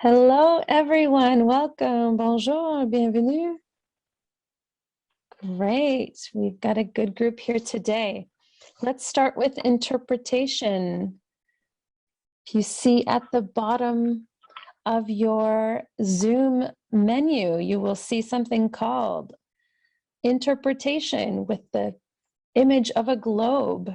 Hello, everyone. Welcome. Bonjour. Bienvenue. Great. We've got a good group here today. Let's start with interpretation. If you see at the bottom of your Zoom menu, you will see something called interpretation with the image of a globe.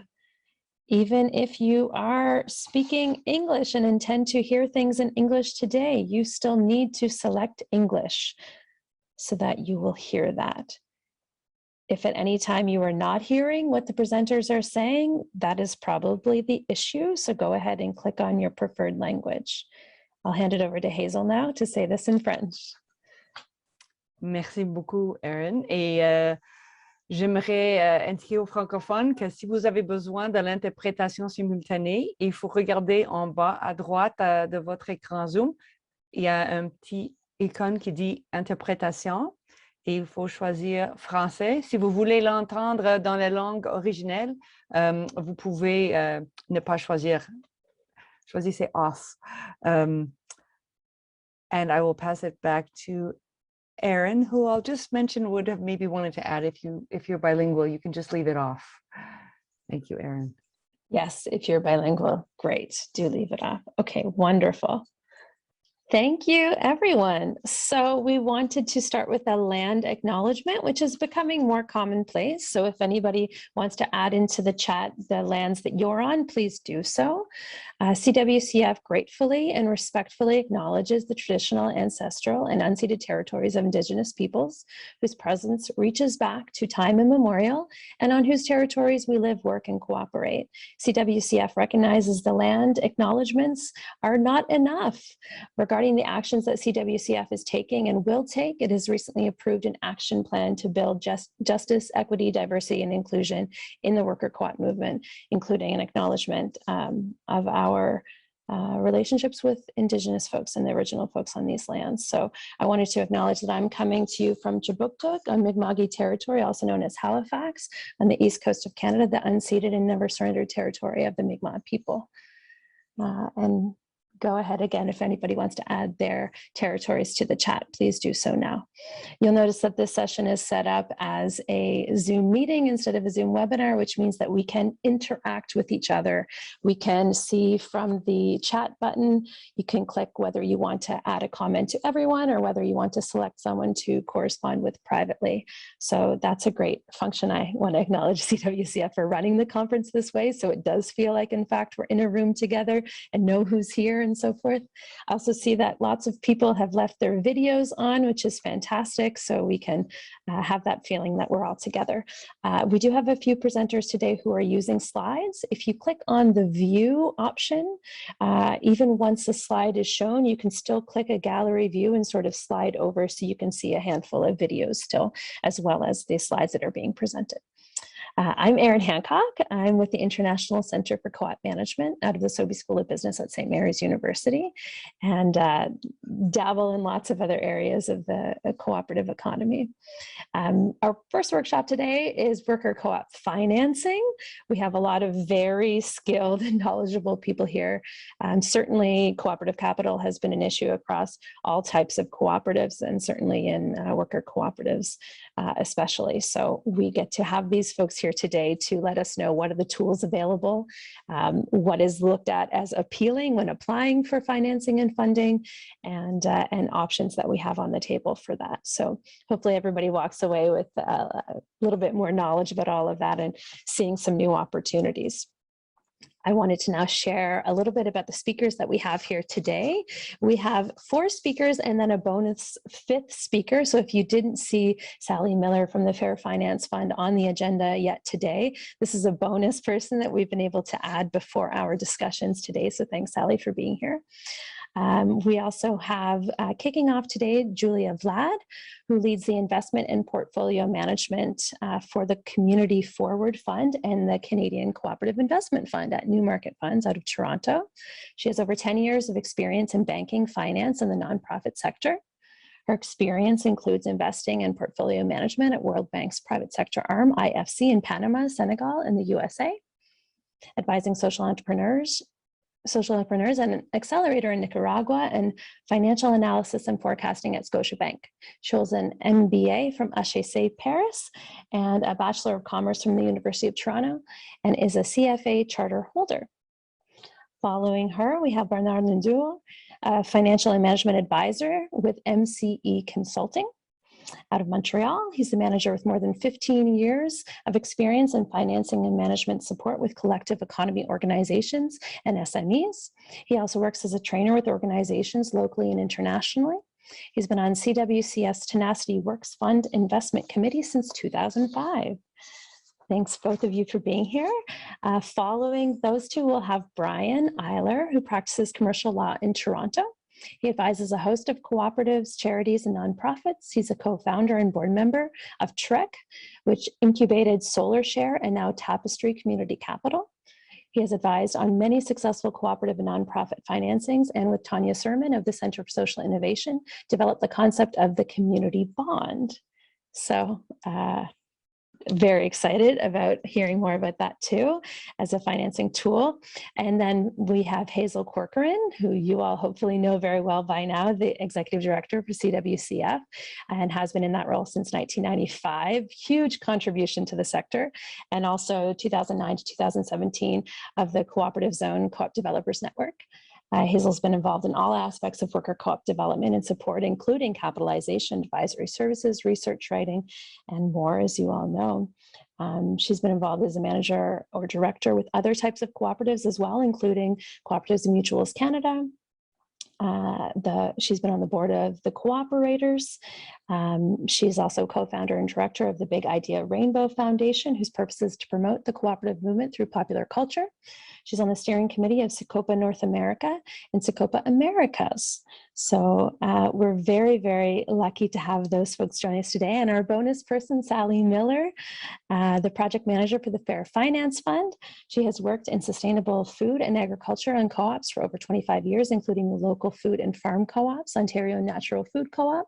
Even if you are speaking English and intend to hear things in English today, you still need to select English so that you will hear that. If at any time you are not hearing what the presenters are saying, that is probably the issue. So go ahead and click on your preferred language. I'll hand it over to Hazel now to say this in French. Merci beaucoup, Erin. Et j'aimerais indiquer aux francophones que si vous avez besoin de l'interprétation simultanée, il faut regarder en bas à droite de votre écran Zoom. Il y a un petit icône qui dit interprétation et il faut choisir français. Si vous voulez l'entendre dans la langue originelle, vous pouvez ne pas choisir. Choisissez off. And I will pass it back to Erin, who I'll just mention would have maybe wanted to add if you're bilingual, you can just leave it off. Thank you, Erin. Yes, if you're bilingual, great. Do leave it off. Okay, wonderful. Thank you, everyone. So we wanted to start with a land acknowledgement, which is becoming more commonplace. So if anybody wants to add into the chat the lands that you're on, please do so. CWCF gratefully and respectfully acknowledges the traditional, ancestral, and unceded territories of Indigenous peoples whose presence reaches back to time immemorial and on whose territories we live, work, and cooperate. CWCF recognizes the land acknowledgements are not enough. Regarding the actions that CWCF is taking and will take, it has recently approved an action plan to build justice, equity, diversity, and inclusion in the worker co-op movement, including an acknowledgement of our relationships with Indigenous folks and the original folks on these lands. So I wanted to acknowledge that I'm coming to you from Jabuktuk on Mi'kmaq territory, also known as Halifax, on the east coast of Canada, the unceded and never surrendered territory of the Mi'kmaq people. And go ahead again, if anybody wants to add their territories to the chat, please do so now. You'll notice that this session is set up as a Zoom meeting instead of a Zoom webinar, which means that we can interact with each other. We can see from the chat button, you can click whether you want to add a comment to everyone or whether you want to select someone to correspond with privately. So that's a great function. I want to acknowledge CWCF for running the conference this way. So it does feel like, in fact, we're in a room together and know who's here and so forth. I also see that lots of people have left their videos on, which is fantastic. So we can have that feeling that we're all together. We do have a few presenters today who are using slides. If you click on the view option, even once the slide is shown, you can still click a gallery view and sort of slide over so you can see a handful of videos still, as well as the slides that are being presented. I'm Erin Hancock. I'm with the International Center for Co-op Management out of the Sobey School of Business at St. Mary's University, and dabble in lots of other areas of the cooperative economy. Our first workshop today is worker co-op financing. We have a lot of very skilled and knowledgeable people here. Certainly cooperative capital has been an issue across all types of cooperatives, and certainly in worker cooperatives especially. So we get to have these folks here today to let us know what are the tools available, what is looked at as appealing when applying for financing and funding, and options that we have on the table for that. So hopefully everybody walks away with a little bit more knowledge about all of that and seeing some new opportunities. I wanted to now share a little bit about the speakers that we have here today. We have 4 speakers and then a bonus 5th speaker. So if you didn't see Sally Miller from the Fair Finance Fund on the agenda yet today, this is a bonus person that we've been able to add before our discussions today. So thanks, Sally, for being here. We also have kicking off today, Julia Vlad, who leads the investment and portfolio management for the Community Forward Fund and the Canadian Cooperative Investment Fund at Newmarket Funds out of Toronto. She has over 10 years of experience in banking, finance, and the nonprofit sector. Her experience includes investing and portfolio management at World Bank's private sector arm, IFC, in Panama, Senegal, and the USA, advising social entrepreneurs, social entrepreneurs and an accelerator in Nicaragua and financial analysis and forecasting at Scotiabank. She holds an MBA from HEC Paris and a Bachelor of Commerce from the University of Toronto and is a CFA charter holder. Following her, we have Bernard Lindour, a financial and management advisor with MCE Consulting out of Montreal. He's the manager with more than 15 years of experience in financing and management support with collective economy organizations and SMEs. He also works as a trainer with organizations locally and internationally. He's been on CWCF's Tenacity Works Fund Investment Committee since 2005. Thanks both of you for being here. Following those two, we'll have Brian Eiler, who practices commercial law in Toronto. He advises a host of cooperatives, charities, and nonprofits. He's a co-founder and board member of Trek, which incubated SolarShare and now Tapestry Community Capital. He has advised on many successful cooperative and nonprofit financings, and with Tanya Sermon of the Center for Social Innovation, developed the concept of the community bond. So, very excited about hearing more about that too as a financing tool. And then we have Hazel Corcoran, who you all hopefully know very well by now, the executive director for CWCF, and has been in that role since 1995. Huge contribution to the sector, and also 2009 to 2017 of the Cooperative Zone Co-op Developers Network. Hazel's been involved in all aspects of worker co-op development and support, including capitalization, advisory services, research writing, and more, as you all know. She's been involved as a manager or director with other types of cooperatives as well, including Cooperatives and Mutuals Canada. She's been on the board of the Co-operators. She's also co-founder and director of the Big Idea Rainbow Foundation, whose purpose is to promote the cooperative movement through popular culture. She's on the steering committee of Secopa North America and Secopa Americas. So we're very, very lucky to have those folks join us today. And our bonus person, Sally Miller, the project manager for the Fair Finance Fund. She has worked in sustainable food and agriculture and co-ops for over 25 years, including the local food and farm co-ops, Ontario Natural Food Co-op,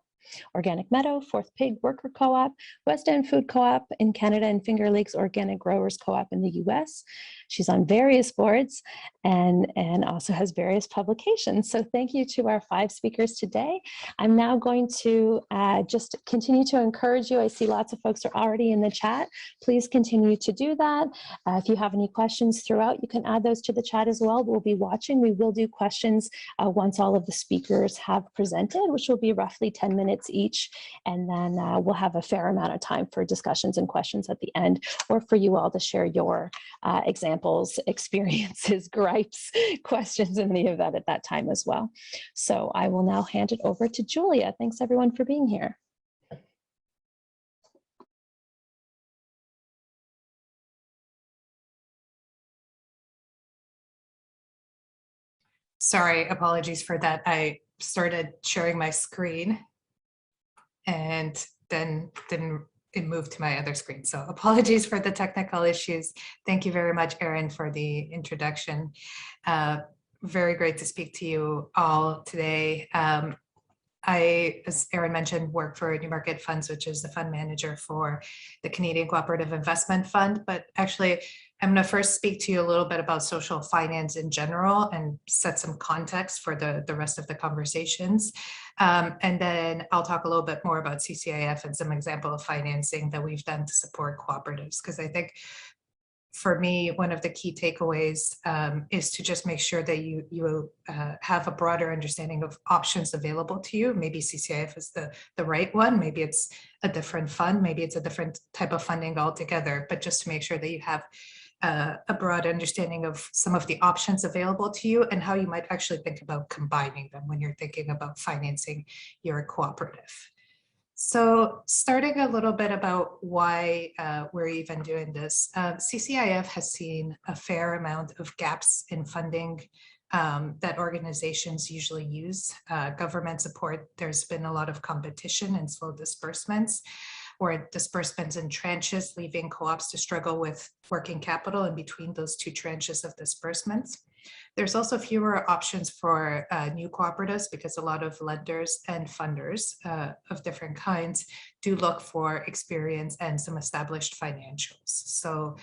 Organic Meadow, Fourth Pig Worker Co-op, West End Food Co-op in Canada, and Finger Lakes Organic Growers Co-op in the US. She's on various boards and also has various publications. So thank you to our 5 speakers today. I'm now going to just continue to encourage you. I see lots of folks are already in the chat. Please continue to do that. If you have any questions throughout, you can add those to the chat as well. We'll be watching. We will do questions once all of the speakers have presented, which will be roughly 10 minutes each. And then we'll have a fair amount of time for discussions and questions at the end, or for you all to share your examples, experiences, gripes, questions in the event at that time as well. So I will now hand it over to Julia. Thanks everyone for being here. Sorry, apologies for that. I started sharing my screen and then it moved to my other screen. So apologies for the technical issues. Thank you very much, Erin, for the introduction. Very great to speak to you all today. I, as Erin mentioned, work for Newmarket Funds, which is the fund manager for the Canadian Cooperative Investment Fund. But actually, I'm going to first speak to you a little bit about social finance in general and set some context for the rest of the conversations. And then I'll talk a little bit more about CCIF and some example of financing that we've done to support cooperatives, because I think for me, one of the key takeaways is to just make sure that you have a broader understanding of options available to you. Maybe CCIF is the right one. Maybe it's a different fund. Maybe it's a different type of funding altogether. But just to make sure that you have a broad understanding of some of the options available to you and how you might actually think about combining them when you're thinking about financing your cooperative. So starting a little bit about why we're even doing this, CCIF has seen a fair amount of gaps in funding that organizations usually use. Government support, there's been a lot of competition and slow disbursements, or disbursements in tranches, leaving co-ops to struggle with working capital in between those 2 tranches of disbursements. There's also fewer options for new cooperatives because a lot of lenders and funders of different kinds do look for experience and some established financials. So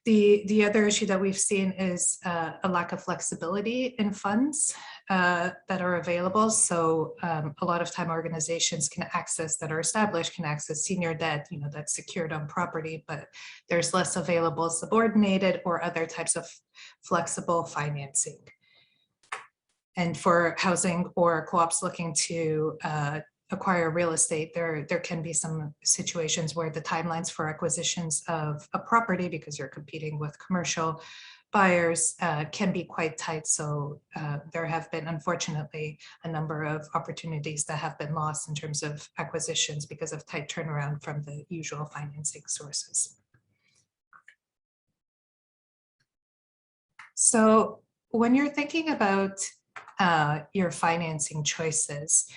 The other issue that we've seen is a lack of flexibility in funds that are available. So a lot of time organizations can access that are established can access senior debt, that's secured on property, but there's less available subordinated or other types of flexible financing. And for housing or co-ops looking to acquire real estate, there can be some situations where the timelines for acquisitions of a property, because you're competing with commercial buyers, can be quite tight. So there have been, unfortunately, a number of opportunities that have been lost in terms of acquisitions because of tight turnaround from the usual financing sources. So when you're thinking about your financing choices,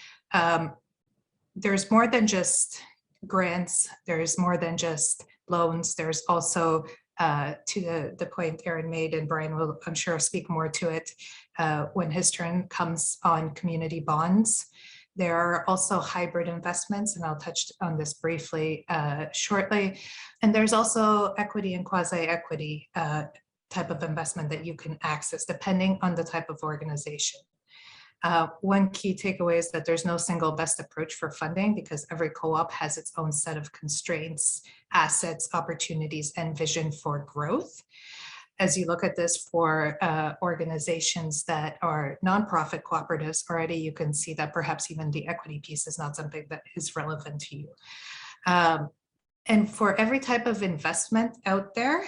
there's more than just grants, there's more than just loans, there's also, to the point Erin made, and Brian will, I'm sure, speak more to it when his turn comes, on community bonds. There are also hybrid investments, and I'll touch on this briefly shortly. And there's also equity and quasi-equity type of investment that you can access depending on the type of organization. One key takeaway is that there's no single best approach for funding, because every co-op has its own set of constraints, assets, opportunities, and vision for growth. As you look at this for organizations that are nonprofit cooperatives, already you can see that perhaps even the equity piece is not something that is relevant to you. And for every type of investment out there,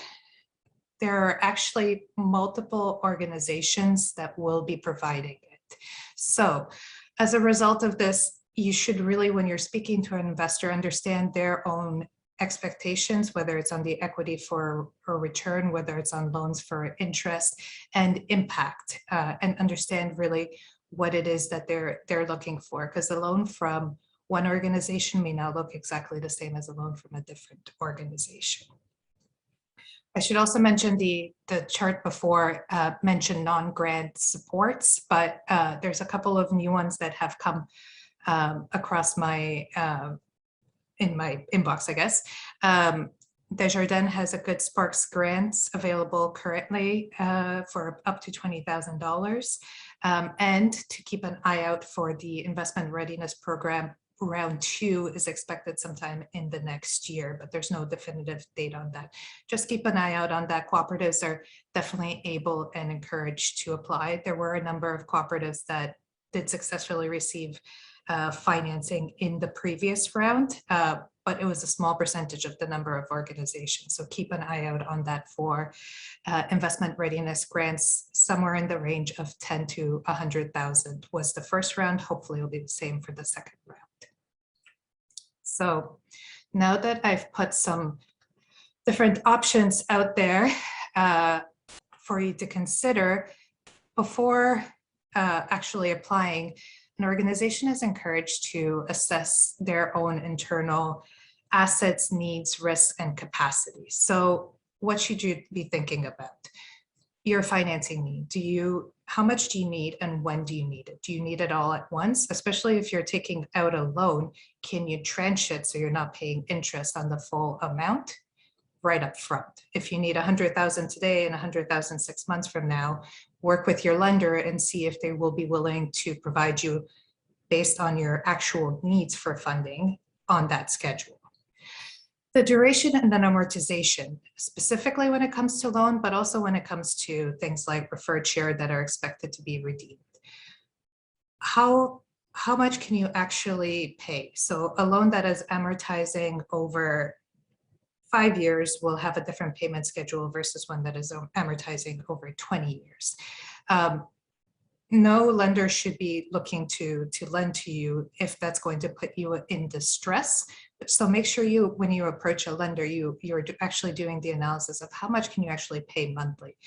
there are actually multiple organizations that will be providing it. So as a result of this, you should really, when you're speaking to an investor, understand their own expectations, whether it's on the equity for a return, whether it's on loans for interest and impact, and understand really what it is that they're looking for, because a loan from one organization may not look exactly the same as a loan from a different organization. I should also mention the chart before mentioned non-grant supports, but there's a couple of new ones that have come across my in my inbox, I guess. Desjardins has a good Sparks grants available currently for up to $20,000, and to keep an eye out for the investment readiness program. Round 2 is expected sometime in the next year, but there's no definitive date on that. Just keep an eye out on that. Cooperatives are definitely able and encouraged to apply. There were a number of cooperatives that did successfully receive financing in the previous round, but it was a small percentage of the number of organizations. So keep an eye out on that for investment readiness grants. Somewhere in the range of 10 to 100,000 was the first round. Hopefully it'll be the same for the second round. So now that I've put some different options out there for you to consider, before actually applying, an organization is encouraged to assess their own internal assets, needs, risks, and capacity. So what should you be thinking about? Your financing need. How much do you need and when do you need it? Do you need it all at once? Especially if you're taking out a loan, can you tranche it so you're not paying interest on the full amount right up front? If you need 100,000 today and 100,000 6 months from now, work with your lender and see if they will be willing to provide you based on your actual needs for funding on that schedule. The duration and then amortization, specifically when it comes to loan, but also when it comes to things like preferred share that are expected to be redeemed. How much can you actually pay? So a loan that is amortizing over 5 years will have a different payment schedule versus one that is amortizing over 20 years. No lender should be looking to lend to you if that's going to put you in distress. So make sure when you approach a lender, you're actually doing the analysis of how much can you actually pay monthly,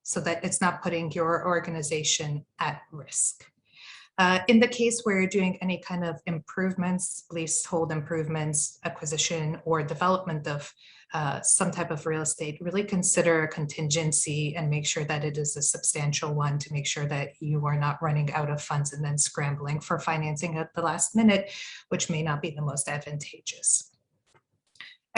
so that it's not putting your organization at risk. In the case where you're doing any kind of improvements, leasehold improvements, acquisition, or development of some type of real estate, really consider a contingency and make sure that it is a substantial one, to make sure that you are not running out of funds and then scrambling for financing at the last minute, which may not be the most advantageous.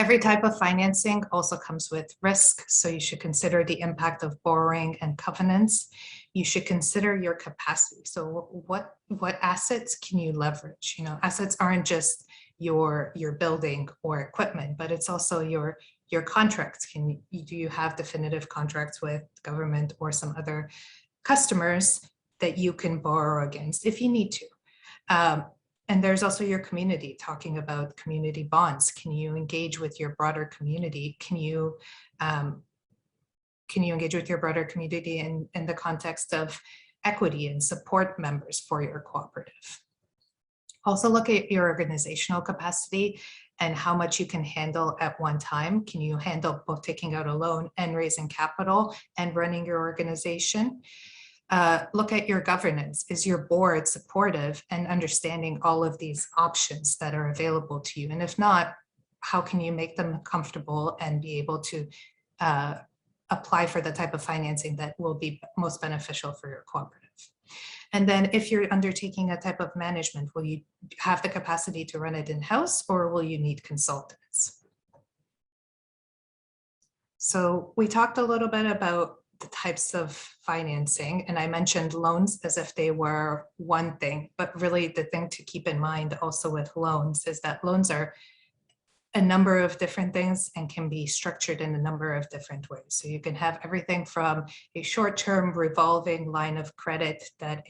Every type of financing also comes with risk, so you should consider the impact of borrowing and covenants. You should consider your capacity. So what assets can you leverage? You know, assets aren't just your building or equipment, but it's also your contracts. Do you have definitive contracts with government or some other customers that you can borrow against if you need to? And there's also your community, talking about community bonds. Can you engage with your broader community? Can you engage with your broader community in the context of equity and support members for your cooperative? Also look at your organizational capacity and how much you can handle at one time. Can you handle both taking out a loan and raising capital and running your organization? Look at your governance. Is your board supportive and understanding all of these options that are available to you? And if not, how can you make them comfortable and be able to apply for the type of financing that will be most beneficial for your cooperative? And then if you're undertaking a type of management, will you have the capacity to run it in-house, or will you need consultants? So we talked a little bit about the types of financing, and I mentioned loans as if they were one thing, but really the thing to keep in mind also with loans is that loans are a number of different things and can be structured in a number of different ways. So you can have everything from a short-term revolving line of credit that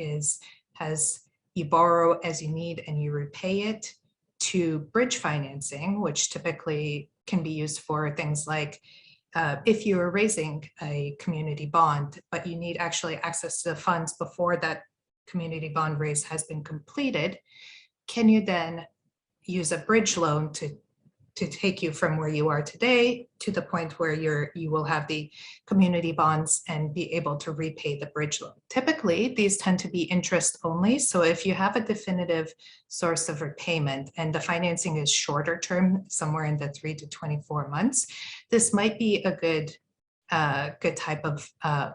has you borrow as you need and you repay it, to bridge financing, which typically can be used for things like if you are raising a community bond, but you need actually access to the funds before that community bond raise has been completed, can you then use a bridge loan to take you from where you are today to the point where you will have the community bonds and be able to repay the bridge loan? Typically, these tend to be interest only. So if you have a definitive source of repayment and the financing is shorter term, somewhere in the 3 to 24 months, this might be a good type of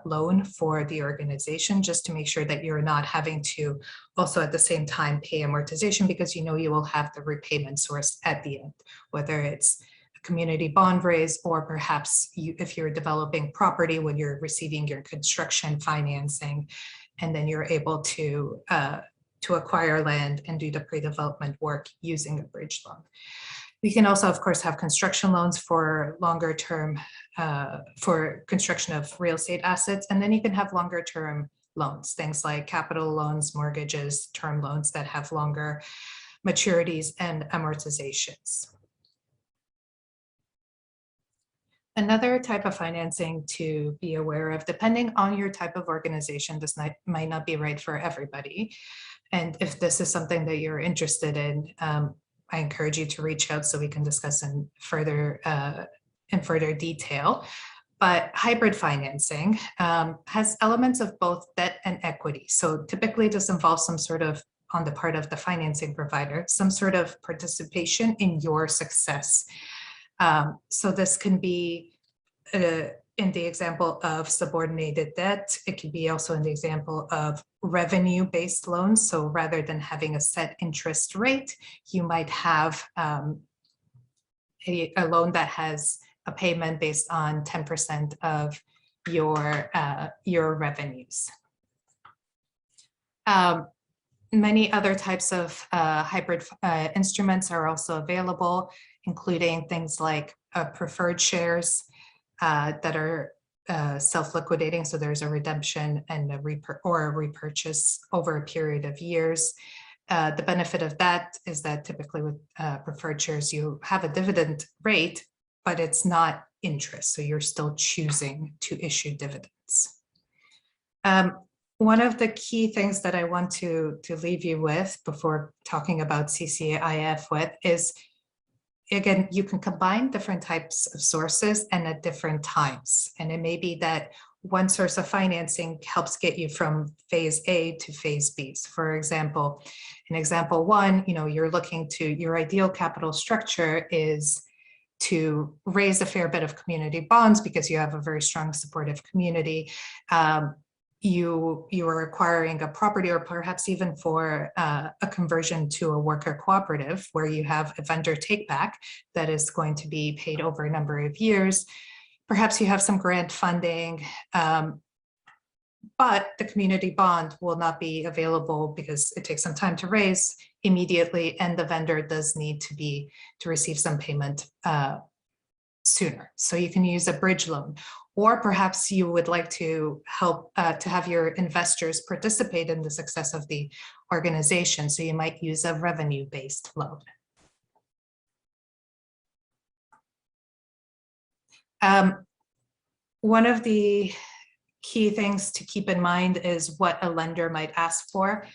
loan for the organization, just to make sure that you're not having to also at the same time pay amortization, because you know you will have the repayment source at the end, whether it's a community bond raise or perhaps if you're developing property when you're receiving your construction financing, and then you're able to acquire land and do the pre-development work using a bridge loan. We can also, of course, have construction loans for longer term, for construction of real estate assets. And then you can have longer term loans, things like capital loans, mortgages, term loans that have longer maturities and amortizations. Another type of financing to be aware of, depending on your type of organization, this might not be right for everybody. And if this is something that you're interested in, I encourage you to reach out so we can discuss in further detail. But hybrid financing has elements of both debt and equity. So typically this involves some sort of, on the part of the financing provider, some sort of participation in your success. So this can be in the example of subordinated debt. It could be also in the example of revenue-based loans. So rather than having a set interest rate, you might have a loan that has a payment based on 10% of your revenues. Many other types of hybrid instruments are also available, including things like preferred shares that are self-liquidating. So there's a redemption and a repurchase over a period of years. The benefit of that is that typically with preferred shares, you have a dividend rate, but it's not interest. So you're still choosing to issue dividends. One of the key things that I want to leave you with before talking about CCIF with is, again, you can combine different types of sources and at different times. And it may be that one source of financing helps get you from phase A to phase B. So for example, in example one, you're looking to, your ideal capital structure is to raise a fair bit of community bonds because you have a very strong supportive community. you are acquiring a property, or perhaps even for a conversion to a worker cooperative where you have a vendor take back that is going to be paid over a number of years. Perhaps you have some grant funding, but the community bond will not be available because it takes some time to raise immediately, and the vendor does need to receive some payment sooner. So you can use a bridge loan, or perhaps you would like to help to have your investors participate in the success of the organization. So you might use a revenue-based loan. One of the key things to keep in mind is what a lender might ask for.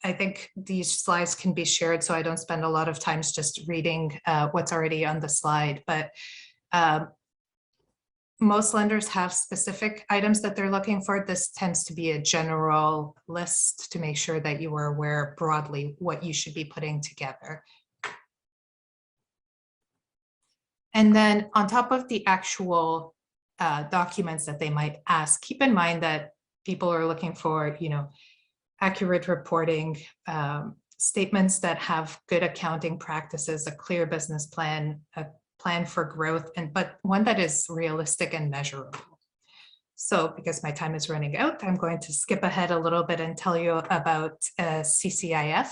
I think these slides can be shared, so I don't spend a lot of time just reading what's already on the slide, but most lenders have specific items that they're looking for. This tends to be a general list to make sure that you are aware broadly what you should be putting together. And then on top of the actual documents that they might ask, keep in mind that people are looking for, accurate reporting, statements that have good accounting practices, a clear business plan, a plan for growth, but one that is realistic and measurable. So because my time is running out, I'm going to skip ahead a little bit and tell you about CCIF.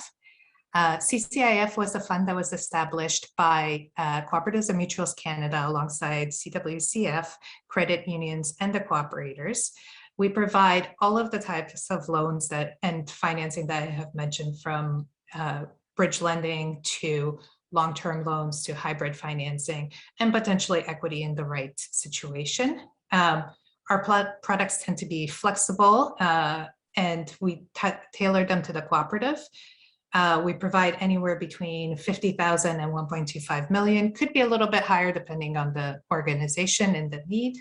CCIF was a fund that was established by Cooperatives and Mutuals Canada alongside CWCF, credit unions, and the cooperators. We provide all of the types of loans and financing that I have mentioned, from bridge lending to long-term loans to hybrid financing, and potentially equity in the right situation. Our products tend to be flexible, and we tailor them to the cooperative. We provide anywhere between 50,000 and 1.25 million, could be a little bit higher depending on the organization and the need.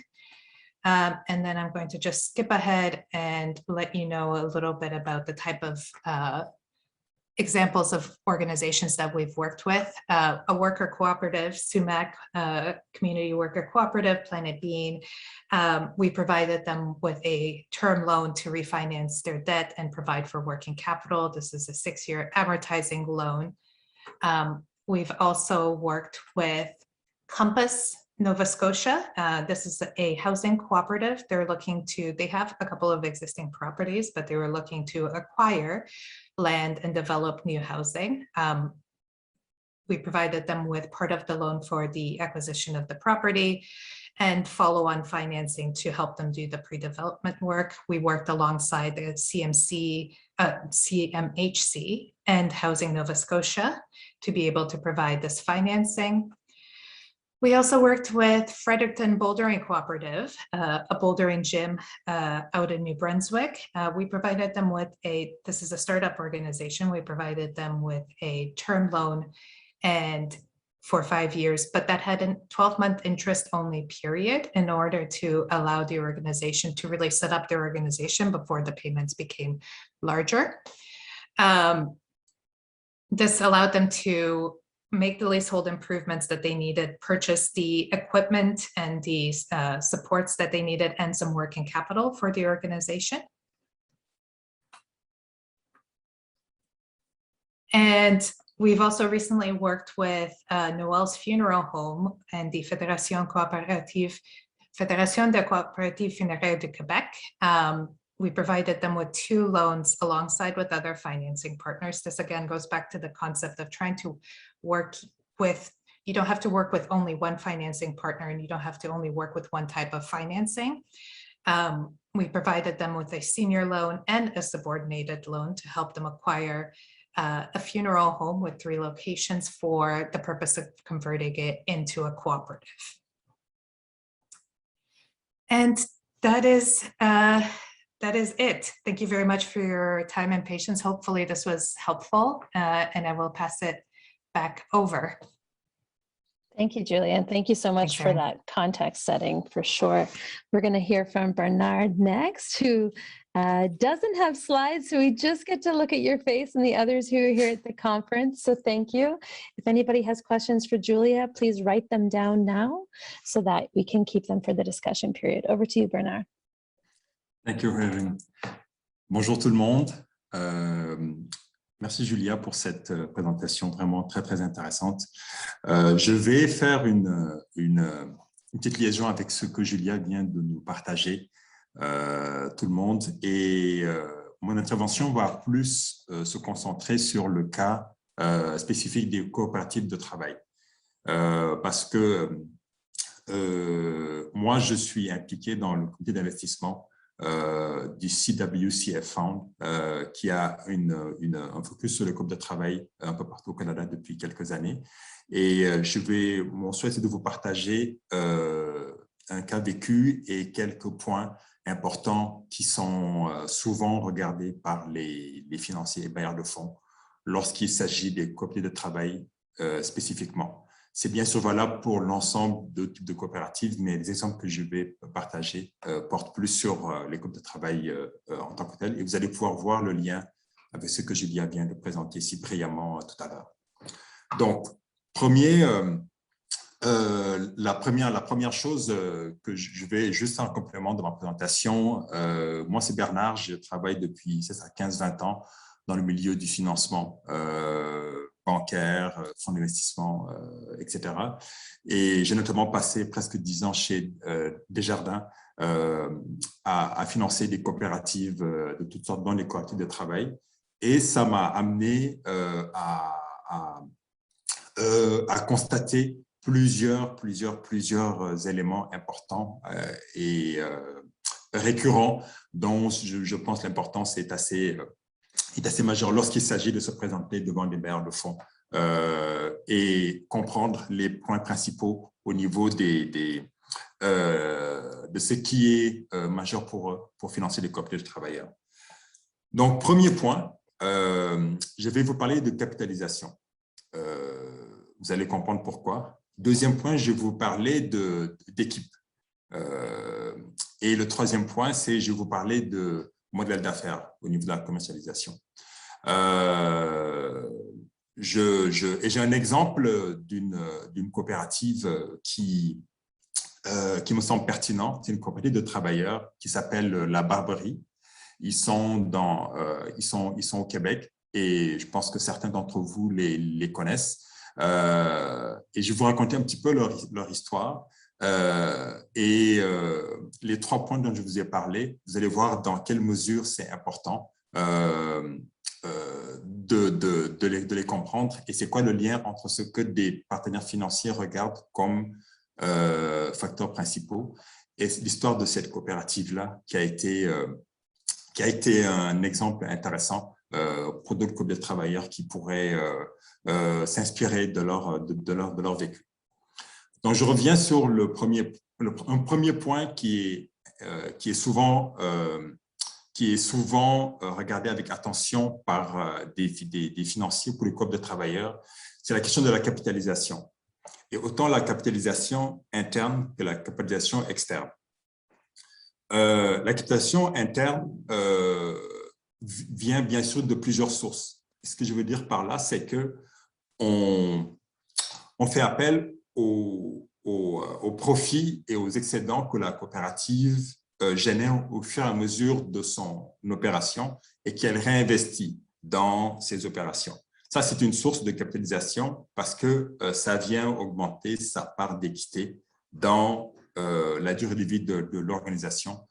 And then I'm going to just skip ahead and let you know a little bit about the type of examples of organizations that we've worked with. A worker cooperative, Sumac, Community Worker Cooperative, Planet Bean. We provided them with a term loan to refinance their debt and provide for working capital. This is a 6-year amortizing loan. We've also worked with Compass, Nova Scotia. This is a housing cooperative. They have a couple of existing properties, but they were looking to acquire land and develop new housing. We provided them with part of the loan for the acquisition of the property and follow-on financing to help them do the pre-development work. We worked alongside the CMHC and Housing Nova Scotia to be able to provide this financing. We also worked with Fredericton Bouldering Cooperative, a bouldering gym out in New Brunswick. We provided them with this is a startup organization. We provided them with a term loan and for 5 years, but that had a 12-month interest only period in order to allow the organization to really set up their organization before the payments became larger. This allowed them to make the leasehold improvements that they needed, purchase the equipment and the supports that they needed, and some working capital for the organization. And we've also recently worked with Noel's Funeral Home and the Fédération de Coopératives Funéraires du Québec. We provided them with 2 loans alongside with other financing partners. This again goes back to the concept of trying to work with, you don't have to work with only one financing partner, and you don't have to only work with one type of financing. We provided them with a senior loan and a subordinated loan to help them acquire a funeral home with 3 locations for the purpose of converting it into a cooperative. And that is it. Thank you very much for your time and patience. Hopefully this was helpful, and I will pass it back over. Thank you, Julia. Thank you so much for that context setting, for sure. We're going to hear from Bernard next, who doesn't have slides, so we just get to look at your face and the others who are here at the conference. So thank you. If anybody has questions for Julia, please write them down now so that we can keep them for the discussion period. Over to you, Bernard. Thank you, Erin. Bonjour tout le monde. Merci Julia pour cette présentation vraiment très, très intéressante. Je vais faire une petite liaison avec ce que Julia vient de nous partager, tout le monde. Et mon intervention va plus se concentrer sur le cas spécifique des coopératives de travail. Parce que moi, je suis impliqué dans le comité d'investissement du CWCF Fund, qui a un focus sur le groupe de travail un peu partout au Canada depuis quelques années. Et mon souhait, c'est de vous partager un cas vécu et quelques points importants qui sont souvent regardés par les financiers et bailleurs de fonds lorsqu'il s'agit des comités de travail spécifiquement. C'est bien sûr valable pour l'ensemble de types de coopératives, mais les exemples que je vais partager portent plus sur les groupes de travail en tant que tels. Et vous allez pouvoir voir le lien avec ce que Julia vient de présenter si brillamment tout à l'heure. Donc, la première chose que je vais juste en complément de ma présentation, moi c'est Bernard, je travaille depuis 15-20 ans dans le milieu du financement bancaire, fonds d'investissement, etc. Et j'ai notamment passé presque 10 ans chez Desjardins à financer des coopératives de toutes sortes, dont les coopératives de travail. Et ça m'a amené à constater plusieurs éléments importants et récurrents dont je pense l'importance est assez majeur lorsqu'il s'agit de se présenter devant des bailleurs de fonds et comprendre les points principaux au niveau de ce qui est majeur pour financer les coopératives de travailleurs. Donc, premier point, je vais vous parler de capitalisation. Vous allez comprendre pourquoi. Deuxième point, je vais vous parler d'équipe. Et le troisième point, c'est je vais vous parler de modèle d'affaires au niveau de la commercialisation. J'ai un exemple d'une coopérative qui me semble pertinent. C'est une coopérative de travailleurs qui s'appelle La Barberie. Ils sont au Québec et je pense que certains d'entre vous les connaissent. Et je vais vous raconter un petit peu leur histoire. Les 3 points dont je vous ai parlé, vous allez voir dans quelle mesure c'est important de les comprendre et c'est quoi le lien entre ce que des partenaires financiers regardent comme facteurs principaux et l'histoire de cette coopérative-là qui a été un exemple intéressant pour d'autres groupes de travailleurs qui pourraient s'inspirer de leur vécu. Donc, je reviens sur un premier point qui est souvent regardé avec attention par des financiers pour les groupes de travailleurs, c'est la question de la capitalisation. Et autant la capitalisation interne que la capitalisation externe. La capitalisation interne vient bien sûr de plusieurs sources. Ce que je veux dire par là, c'est qu'on fait appel aux profits et aux excédents que la coopérative génère au fur et à mesure de son opération et qu'elle réinvestit dans ses opérations. Ça, c'est une source de capitalisation parce que ça vient augmenter sa part d'équité dans la durée de vie de l'organisation,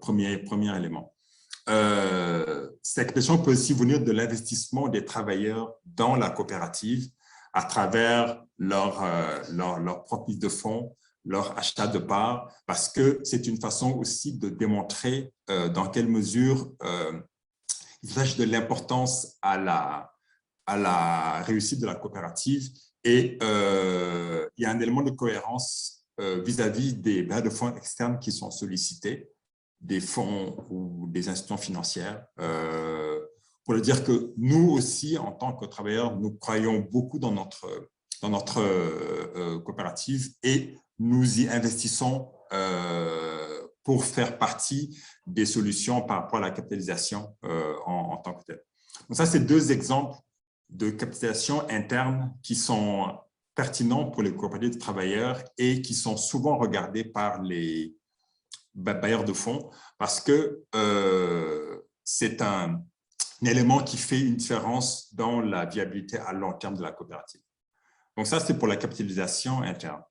premier élément. Cette question peut aussi venir de l'investissement des travailleurs dans la coopérative à travers leur propre mise de fonds, leur achat de parts, parce que c'est une façon aussi de démontrer dans quelle mesure il s'agit de l'importance à la réussite de la coopérative et il y a un élément de cohérence vis-à-vis des bailleurs de fonds externes qui sont sollicités, des fonds ou des institutions financières, pour le dire que nous aussi, en tant que travailleurs, nous croyons beaucoup dans notre coopérative et nous y investissons pour faire partie des solutions par rapport à la capitalisation en tant que telle. Donc ça, c'est 2 exemples de capitalisation interne qui sont pertinents pour les coopératives de travailleurs et qui sont souvent regardés par les bailleurs de fonds parce que c'est un élément qui fait une différence dans la viabilité à long terme de la coopérative. Donc ça, c'est pour la capitalisation interne.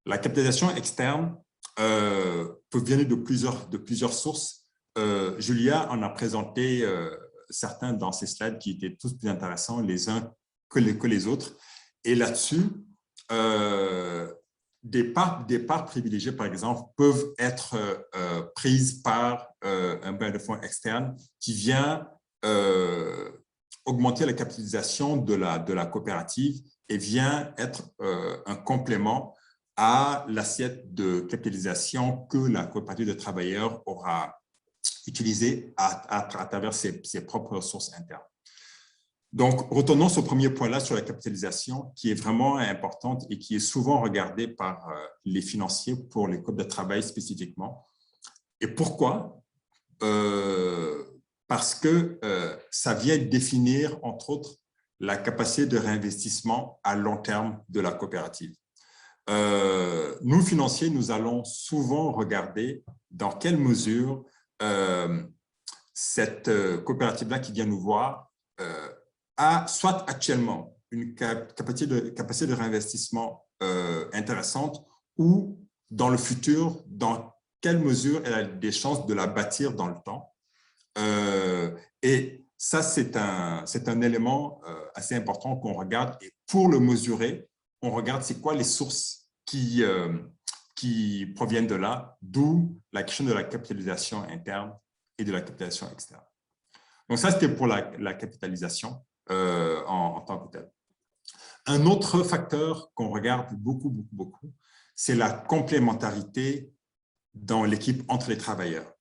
La capitalisation externe peut venir de plusieurs sources. Julia en a présenté certains dans ces slides qui étaient tous plus intéressants les uns que les autres. Et là-dessus, des parts privilégiées, par exemple, peuvent être prises par un bailleur de fonds externe qui vient augmenter la capitalisation de la coopérative et vient être un complément à l'assiette de capitalisation que la coopérative de travailleurs aura utilisée à travers ses propres ressources internes. Donc, retournons sur ce premier point-là sur la capitalisation qui est vraiment importante et qui est souvent regardée par les financiers pour les codes de travail spécifiquement. Et pourquoi? Parce que ça vient définir, entre autres, la capacité de réinvestissement à long terme de la coopérative. Nous, financiers, nous allons souvent regarder dans quelle mesure cette coopérative-là qui vient nous voir a soit actuellement une capacité de réinvestissement intéressante ou dans le futur, dans quelle mesure elle a des chances de la bâtir dans le temps. Et ça, c'est un élément assez important qu'on regarde. Et pour le mesurer, on regarde c'est quoi les sources qui proviennent de là, d'où la question de la capitalisation interne et de la capitalisation externe. Donc ça, c'était pour la capitalisation en tant que telle. Un autre facteur qu'on regarde beaucoup, c'est la complémentarité dans l'équipe entre les travailleurs.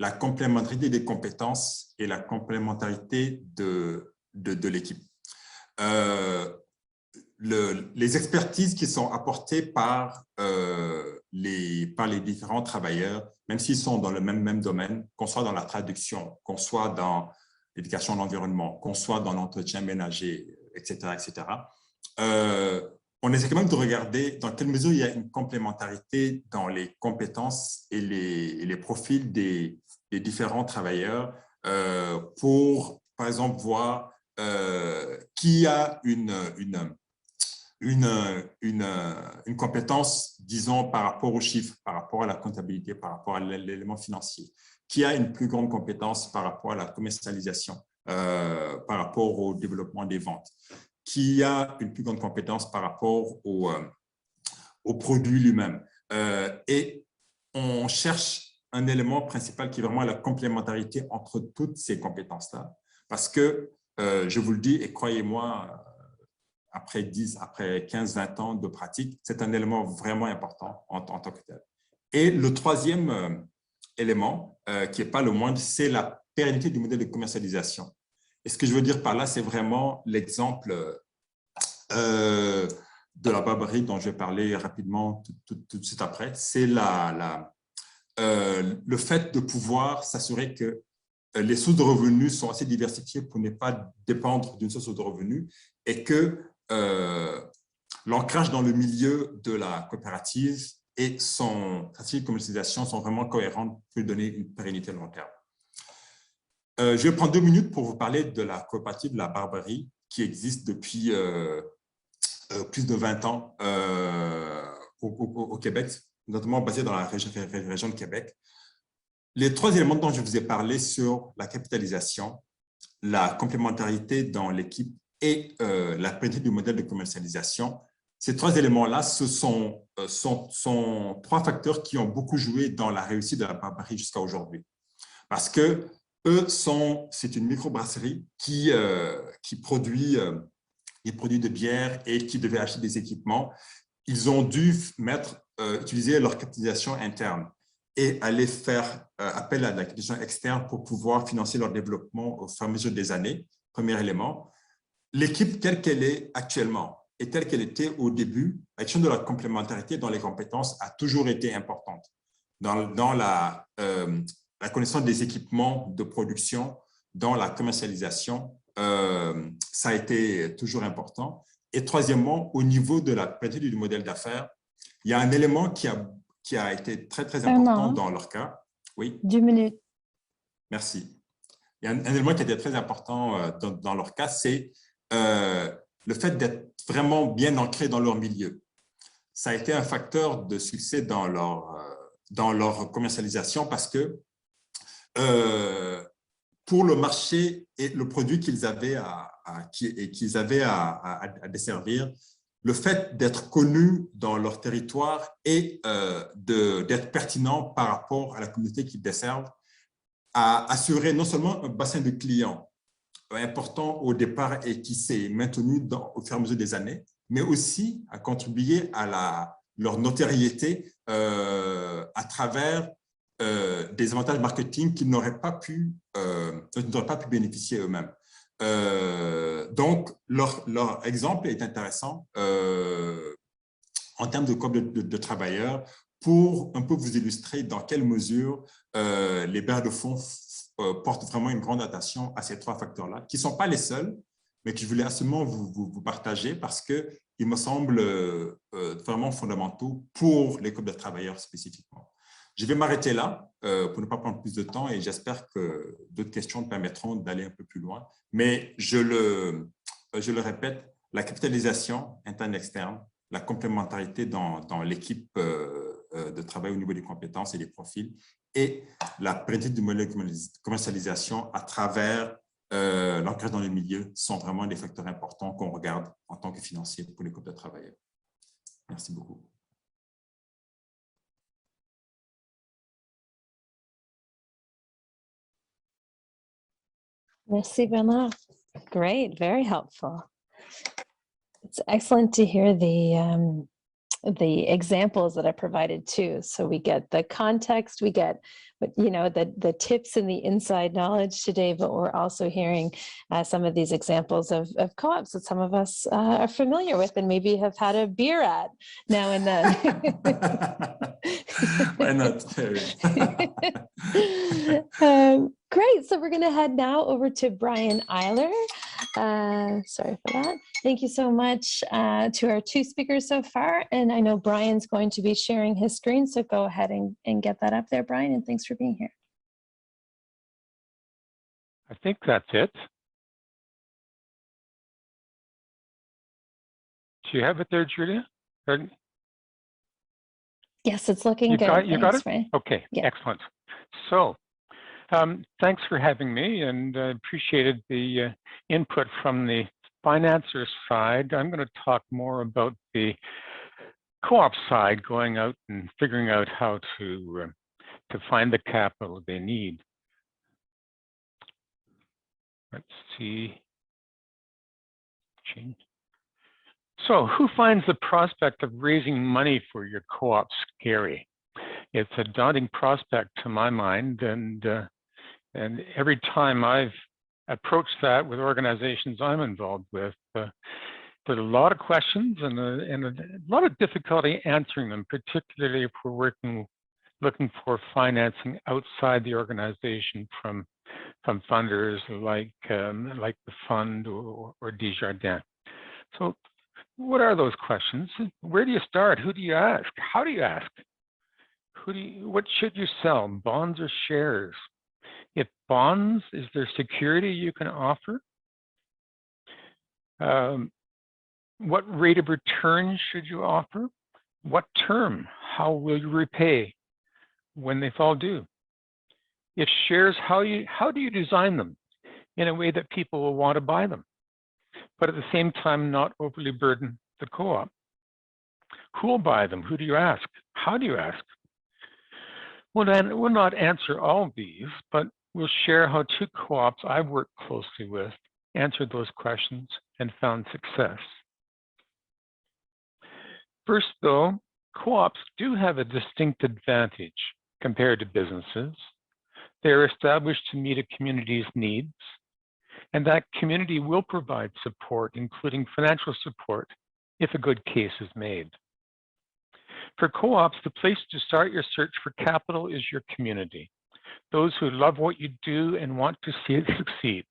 La complémentarité des compétences et la complémentarité de l'équipe. Les expertises qui sont apportées par les différents travailleurs, même s'ils sont dans le même domaine, qu'on soit dans la traduction, qu'on soit dans l'éducation à l'environnement, qu'on soit dans l'entretien ménager, etc., on essaie quand même de regarder dans quelle mesure il y a une complémentarité dans les compétences et les profils des différents travailleurs pour, par exemple, voir qui a une compétence, disons, par rapport aux chiffres, par rapport à la comptabilité, par rapport à l'élément financier, qui a une plus grande compétence par rapport à la commercialisation, par rapport au développement des ventes, qui a une plus grande compétence par rapport au produit lui-même. Et on cherche un élément principal qui est vraiment la complémentarité entre toutes ces compétences-là. Parce que, je vous le dis, et croyez-moi, après 15-20 ans de pratique, c'est un élément vraiment important en tant que tel. Et le troisième élément, qui n'est pas le moindre, c'est la pérennité du modèle de commercialisation. Et ce que je veux dire par là, c'est vraiment l'exemple de la barbarie dont je vais parler rapidement tout de suite après. C'est le fait de pouvoir s'assurer que les sources de revenus sont assez diversifiées pour ne pas dépendre d'une source de revenus et que l'ancrage dans le milieu de la coopérative et son stratégie de commercialisation sont vraiment cohérentes pour donner une pérennité à long terme. Je vais prendre 2 minutes pour vous parler de la coopérative de la Barbarie qui existe depuis plus de 20 ans au Québec, notamment basée dans la région de Québec. Les 3 éléments dont je vous ai parlé sur la capitalisation, la complémentarité dans l'équipe et la pérennité du modèle de commercialisation, ces 3 éléments-là, ce sont 3 facteurs qui ont beaucoup joué dans la réussite de la Barbarie jusqu'à aujourd'hui. Parce que c'est une microbrasserie qui produit des produits de bière et qui devait acheter des équipements. Ils ont dû utiliser leur capitalisation interne et aller faire appel à la capitalisation externe pour pouvoir financer leur développement au fur et à mesure des années. Premier élément. L'équipe telle qu'elle est actuellement et telle qu'elle était au début, la question de la complémentarité dans les compétences a toujours été importante. Dans la connaissance des équipements de production, dans la commercialisation, ça a été toujours important. Et troisièmement, au niveau de la pérennité du modèle d'affaires, il y a un élément qui qui a été très, très important Bernard, dans leur cas. Oui, 2 minutes. merci. Il y a un élément qui était très important dans leur cas, c'est le fait d'être vraiment bien ancré dans leur milieu. Ça a été un facteur de succès dans leur commercialisation parce que pour le marché et le produit qu'ils avaient à desservir, le fait d'être connu dans leur territoire et d'être pertinent par rapport à la communauté qu'ils desservent a assuré non seulement un bassin de clients important au départ et qui s'est maintenu au fur et à mesure des années, mais aussi a contribué à leur notoriété à travers des avantages marketing qu'ils n'auraient pas pu bénéficier eux-mêmes. Donc, leur exemple est intéressant en termes de corps de travailleurs pour un peu vous illustrer dans quelle mesure les bailleurs de fonds portent vraiment une grande attention à ces 3 facteurs-là, qui ne sont pas les seuls, mais que je voulais absolument vous partager parce qu'ils me semblent vraiment fondamentaux pour les groupes de travailleurs spécifiquement. Je vais m'arrêter là pour ne pas prendre plus de temps et j'espère que d'autres questions me permettront d'aller un peu plus loin. Mais je le répète, la capitalisation interne-externe, la complémentarité dans l'équipe de travail au niveau des compétences et des profils et la pérennité du modèle de commercialisation à travers l'ancrage dans le milieu sont vraiment des facteurs importants qu'on regarde en tant que financier pour les groupes de travailleurs. Merci beaucoup. Merci, Bernard. Great, very helpful. It's excellent to hear the examples that are provided too. So we get the context, we get, the tips and the inside knowledge today, but we're also hearing some of these examples of co-ops that some of us are familiar with and maybe have had a beer at now and then. Why not? Great. So we're going to head now over to Brian Eiler. Sorry for that. Thank you so much to our 2 speakers so far. And I know Brian's going to be sharing his screen, so go ahead and get that up there, Brian, and thanks for being here. I think that's it. Do you have it there, Julia? Yes, it's looking good. You got it? Brian. Okay, Yeah. Excellent. So thanks for having me, and I appreciated the input from the financiers side. I'm going to talk more about the co-op side, going out and figuring out how to find the capital they need. Let's see. Change. So who finds the prospect of raising money for your co-op scary? It's a daunting prospect to my mind, and every time I've approached that with organizations I'm involved with, there's a lot of questions and a lot of difficulty answering them, particularly if we're looking for financing outside the organization from funders like the fund or Desjardins. So what are those questions? Where do you start? Who do you ask? How do you ask? What should you sell, bonds or shares? If bonds, is there security you can offer? What rate of return should you offer? What term? How will you repay when they fall due? If shares, how do you design them in a way that people will want to buy them, but at the same time not overly burden the co-op? Who will buy them? Who do you ask? How do you ask? Well, then we'll not answer all of these, but we'll share how 2 co-ops I've worked closely with answered those questions and found success. First, though, co-ops do have a distinct advantage compared to businesses. They're established to meet a community's needs, and that community will provide support, including financial support, if a good case is made. For co-ops, the place to start your search for capital is your community, those who love what you do and want to see it succeed.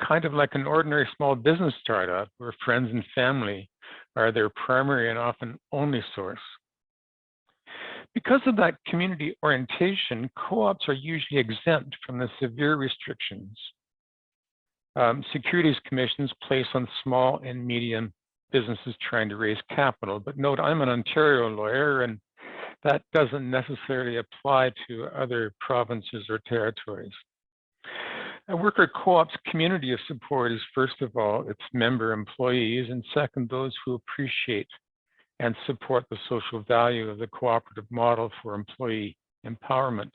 Kind of like an ordinary small business startup where friends and family are their primary and often only source. Because of that community orientation, co-ops are usually exempt from the severe restrictions securities commissions place on small and medium businesses trying to raise capital. But note, I'm an Ontario lawyer, and that doesn't necessarily apply to other provinces or territories. A worker co-op's community of support is, first of all, its member employees, and second, those who appreciate and support the social value of the cooperative model for employee empowerment.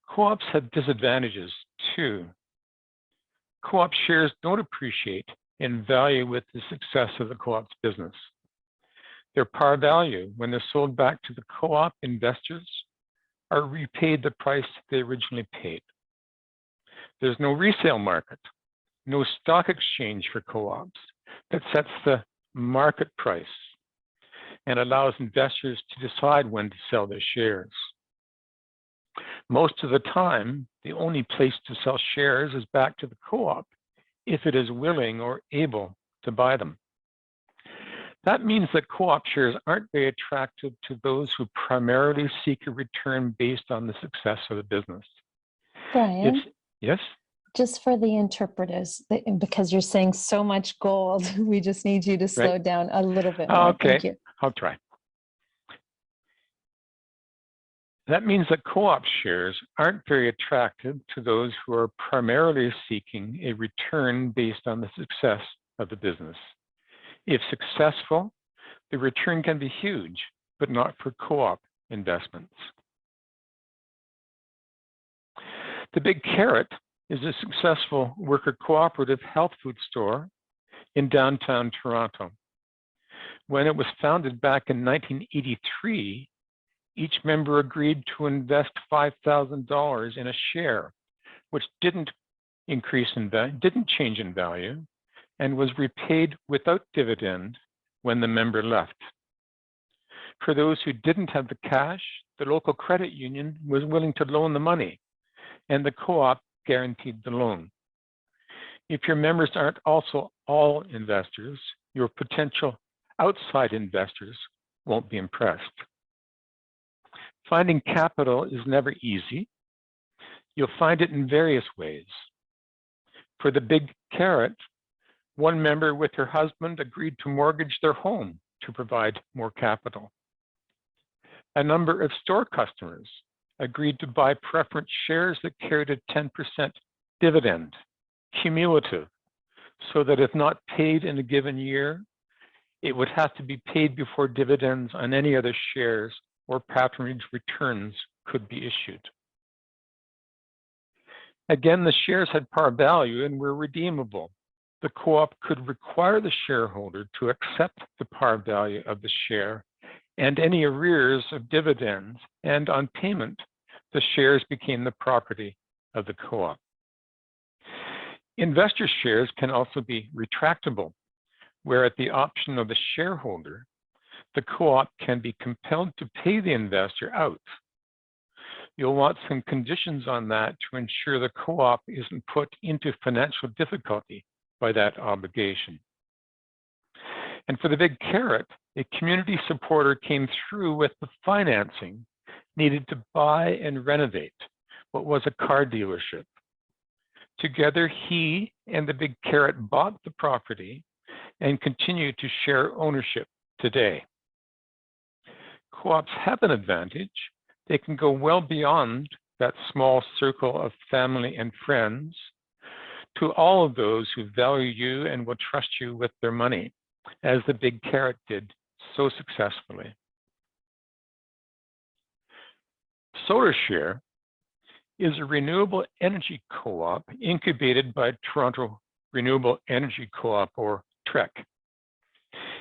Co-ops have disadvantages too. Co-op shares don't appreciate in value with the success of the co-op's business. Their par value, when they're sold back to the co-op investors, are repaid the price they originally paid. There's no resale market, no stock exchange for co-ops that sets the market price and allows investors to decide when to sell their shares. Most of the time, the only place to sell shares is back to the co-op if it is willing or able to buy them. That means that co-op shares aren't very attractive to those who primarily seek a return based on the success of the business. Brian? Yes? Just for the interpreters, because you're saying so much gold, we just need you to slow down a little bit more. Okay, Thank you. I'll try. That means that co-op shares aren't very attractive to those who are primarily seeking a return based on the success of the business. If successful, the return can be huge, but not for co-op investments. The Big Carrot is a successful worker cooperative health food store in downtown Toronto. When it was founded back in 1983, each member agreed to invest $5,000 in a share, which didn't change in value, and was repaid without dividend when the member left. For those who didn't have the cash, the local credit union was willing to loan the money, and the co-op guaranteed the loan. If your members aren't also all investors, your potential outside investors won't be impressed. Finding capital is never easy. You'll find it in various ways. For the Big Carrot, one member with her husband agreed to mortgage their home to provide more capital. A number of store customers agreed to buy preference shares that carried a 10% dividend, cumulative, so that if not paid in a given year, it would have to be paid before dividends on any other shares or patronage returns could be issued. Again, the shares had par value and were redeemable. The co-op could require the shareholder to accept the par value of the share and any arrears of dividends, and on payment, the shares became the property of the co-op. Investor shares can also be retractable, where at the option of the shareholder, the co-op can be compelled to pay the investor out. You'll want some conditions on that to ensure the co-op isn't put into financial difficulty by that obligation. And for the Big Carrot, a community supporter came through with the financing needed to buy and renovate what was a car dealership. Together, he and the Big Carrot bought the property and continue to share ownership today. Co-ops have an advantage. They can go well beyond that small circle of family and friends to all of those who value you and will trust you with their money, as the Big Carrot did so successfully. SolarShare is a renewable energy co-op incubated by Toronto Renewable Energy Co-op, or TREC.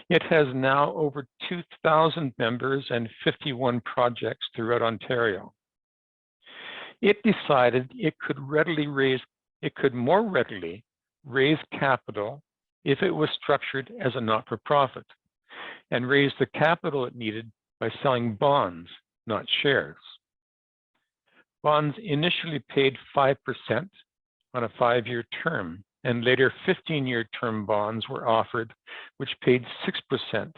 It has now over 2,000 members and 51 projects throughout Ontario. It decided it could more readily raise capital if it was structured as a not-for-profit, and raise the capital it needed by selling bonds, not shares. Bonds initially paid 5% on a 5-year term, and later 15-year term bonds were offered, which paid 6%.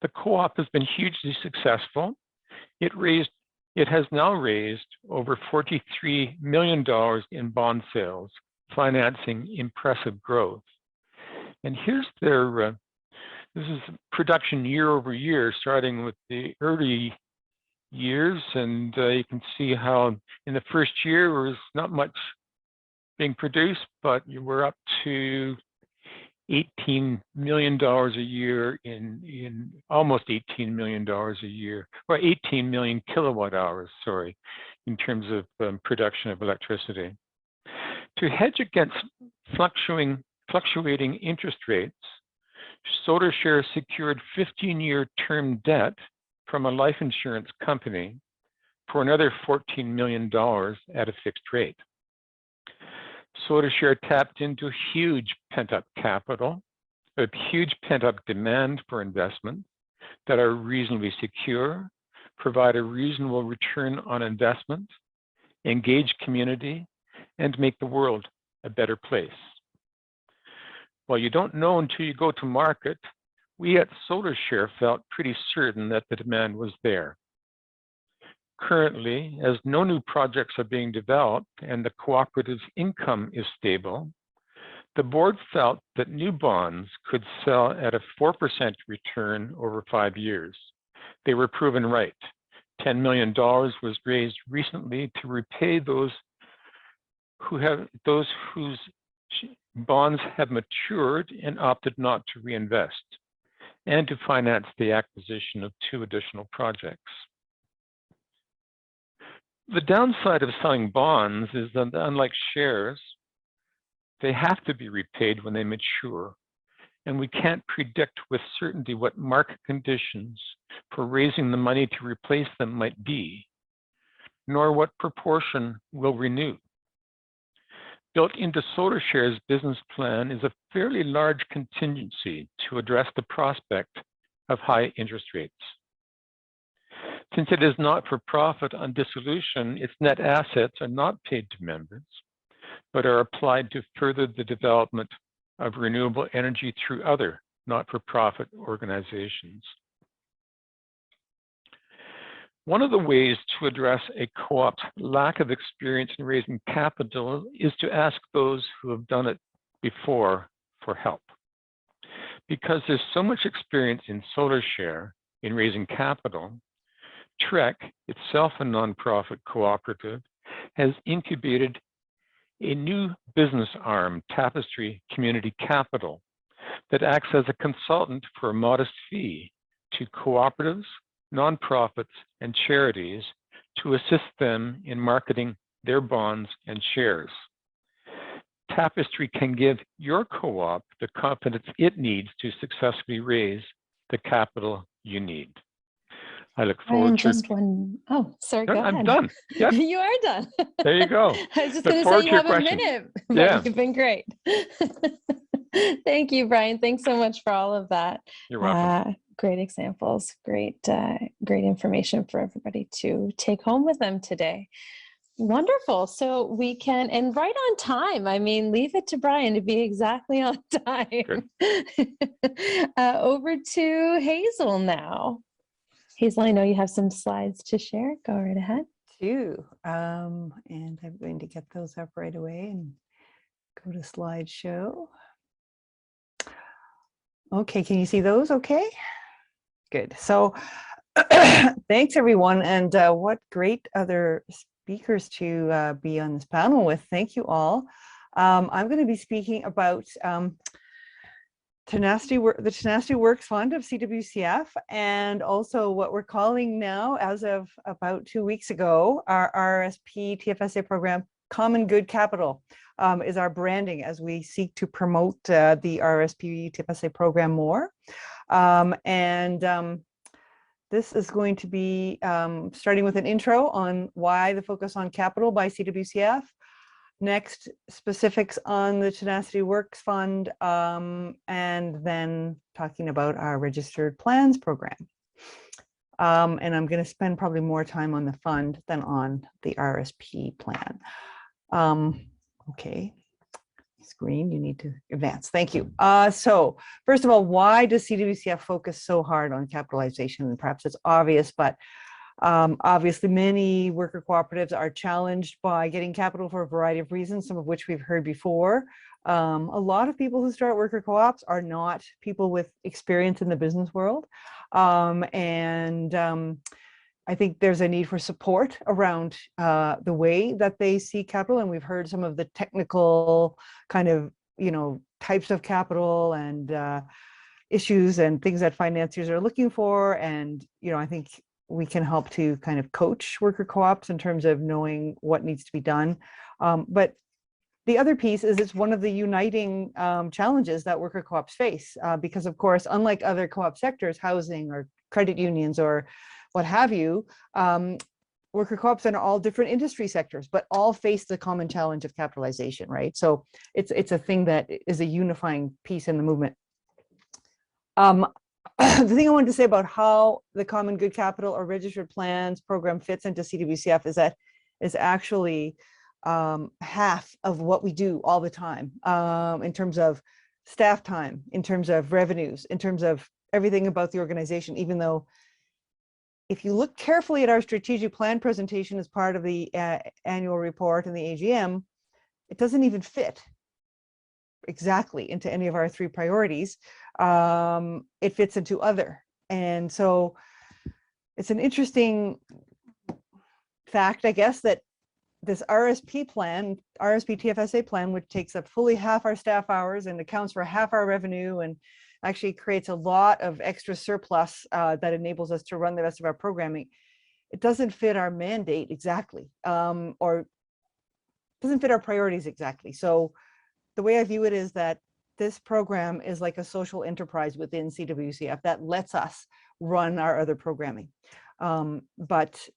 The co-op has been hugely successful. It has now raised over $43 million in bond sales, financing impressive growth. And here's their, this is production year over year, starting with the early years. And you can see how in the first year there was not much being produced, but you were up to $18 million a year in almost $18 million a year, or 18 million kilowatt hours, sorry, in terms of production of electricity. To hedge against fluctuating interest rates, SolarShare secured 15-year term debt from a life insurance company for another $14 million at a fixed rate. SolarShare tapped into huge pent-up capital, a huge pent-up demand for investment that are reasonably secure, provide a reasonable return on investment, engage community, and make the world a better place. While you don't know until you go to market, we at SolarShare felt pretty certain that the demand was there. Currently, as no new projects are being developed and the cooperative's income is stable, the board felt that new bonds could sell at a 4% return over 5 years. They were proven right. $10 million was raised recently to repay those whose bonds have matured and opted not to reinvest, and to finance the acquisition of 2 additional projects. The downside of selling bonds is that, unlike shares, they have to be repaid when they mature, and we can't predict with certainty what market conditions for raising the money to replace them might be, nor what proportion will renew. Built into SolarShare's business plan is a fairly large contingency to address the prospect of high interest rates. Since it is not for profit on dissolution, its net assets are not paid to members, but are applied to further the development of renewable energy through other not-for-profit organizations. One of the ways to address a co-op's lack of experience in raising capital is to ask those who have done it before for help. Because there's so much experience in SolarShare in raising capital, TREC, itself a nonprofit cooperative, has incubated a new business arm, Tapestry Community Capital, that acts as a consultant for a modest fee to cooperatives, nonprofits, and charities to assist them in marketing their bonds and shares. Tapestry can give your co-op the confidence it needs to successfully raise the capital you need. I look forward to. Oh, sorry, go ahead. I'm done. Yep. You are done. There you go. I was just going to say you have a minute, but yeah. You've been great. Thank you, Brian. Thanks so much for all of that. You're welcome. Great examples, great information for everybody to take home with them today. Wonderful. So we can, and right on time. I mean, leave it to Brian to be exactly on time. Over to Hazel now. Hazel, I know you have some slides to share. Go right ahead. And I'm going to get those up right away and go to slideshow. Okay, can you see those okay? Good. So thanks everyone, and what great other speakers to be on this panel with. Thank you all. I'm going to be speaking about the Tenacity Works Fund of CWCF, and also what we're calling now, as of about 2 weeks ago, our RSP TFSA program, Common Good Capital, is our branding as we seek to promote the RSP TFSA program more. This is going to be starting with an intro on why the focus on capital by CWCF. Next, specifics on the Tenacity Works Fund, and then talking about our Registered Plans program. And I'm going to spend probably more time on the fund than on the RSP plan. Okay, screen, you need to advance. Thank you. So first of all, why does CWCF focus so hard on capitalization? And perhaps it's obvious, but obviously many worker cooperatives are challenged by getting capital for a variety of reasons, some of which we've heard before. A lot of people who start worker co-ops are not people with experience in the business world. I think there's a need for support around the way that they see capital. And we've heard some of the technical kind of, types of capital and issues and things that financiers are looking for. And, I think we can help to kind of coach worker co-ops in terms of knowing what needs to be done. But the other piece is it's one of the uniting challenges that worker co-ops face because, of course, unlike other co-op sectors, housing or credit unions or what have you, worker co-ops in all different industry sectors, but all face the common challenge of capitalization, right? So it's a thing that is a unifying piece in the movement. The thing I wanted to say about how the Common Good Capital or Registered Plans program fits into CWCF is that is actually half of what we do all the time in terms of staff time, in terms of revenues, in terms of everything about the organization, even though if you look carefully at our strategic plan presentation as part of the annual report and the AGM, it doesn't even fit exactly into any of our 3 priorities. It fits into other. And so it's an interesting fact, I guess, that this RSP TFSA plan, which takes up fully half our staff hours and accounts for half our revenue and actually creates a lot of extra surplus that enables us to run the rest of our programming. It doesn't fit our mandate exactly, or doesn't fit our priorities exactly. So the way I view it is that this program is like a social enterprise within CWCF that lets us run our other programming. But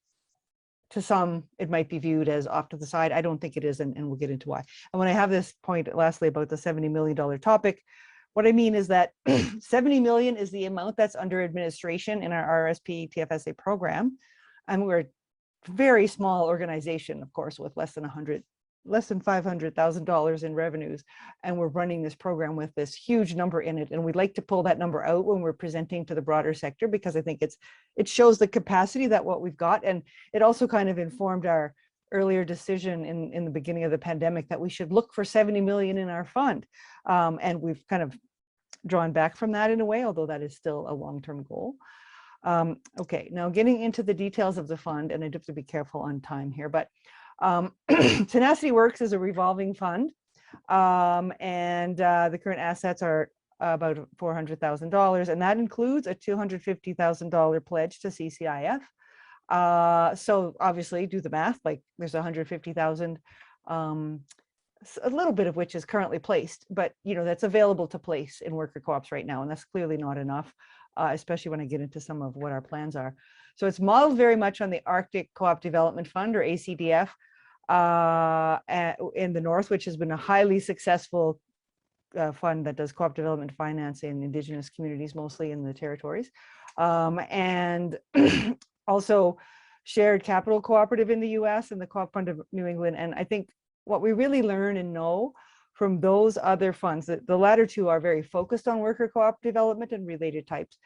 to some, it might be viewed as off to the side. I don't think it is, and we'll get into why. And when I have this point lastly about the $70 million topic, what I mean is that 70 million is the amount that's under administration in our RSP TFSA program. And we're a very small organization, of course, with less than $500,000 in revenues. And we're running this program with this huge number in it. And we'd like to pull that number out when we're presenting to the broader sector, because I think it shows the capacity that what we've got. And it also kind of informed our earlier decision in the beginning of the pandemic that we should look for 70 million in our fund. And we've kind of drawn back from that in a way, although that is still a long-term goal. Okay, now getting into the details of the fund, and I have to be careful on time here, but Tenacity Works is a revolving fund, and the current assets are about $400,000, and that includes a $250,000 pledge to CCIF. So obviously do the math, like there's 150,000, a little bit of which is currently placed, but that's available to place in worker co-ops right now, and that's clearly not enough, especially when I get into some of what our plans are. So it's modeled very much on the Arctic Co-op Development Fund, or ACDF, in the North, which has been a highly successful fund that does co-op development finance in Indigenous communities, mostly in the territories, and also Shared Capital Cooperative in the US and the Co-op Fund of New England. And I think what we really learn and know from those other funds, that the latter 2 are very focused on worker co-op development and related types.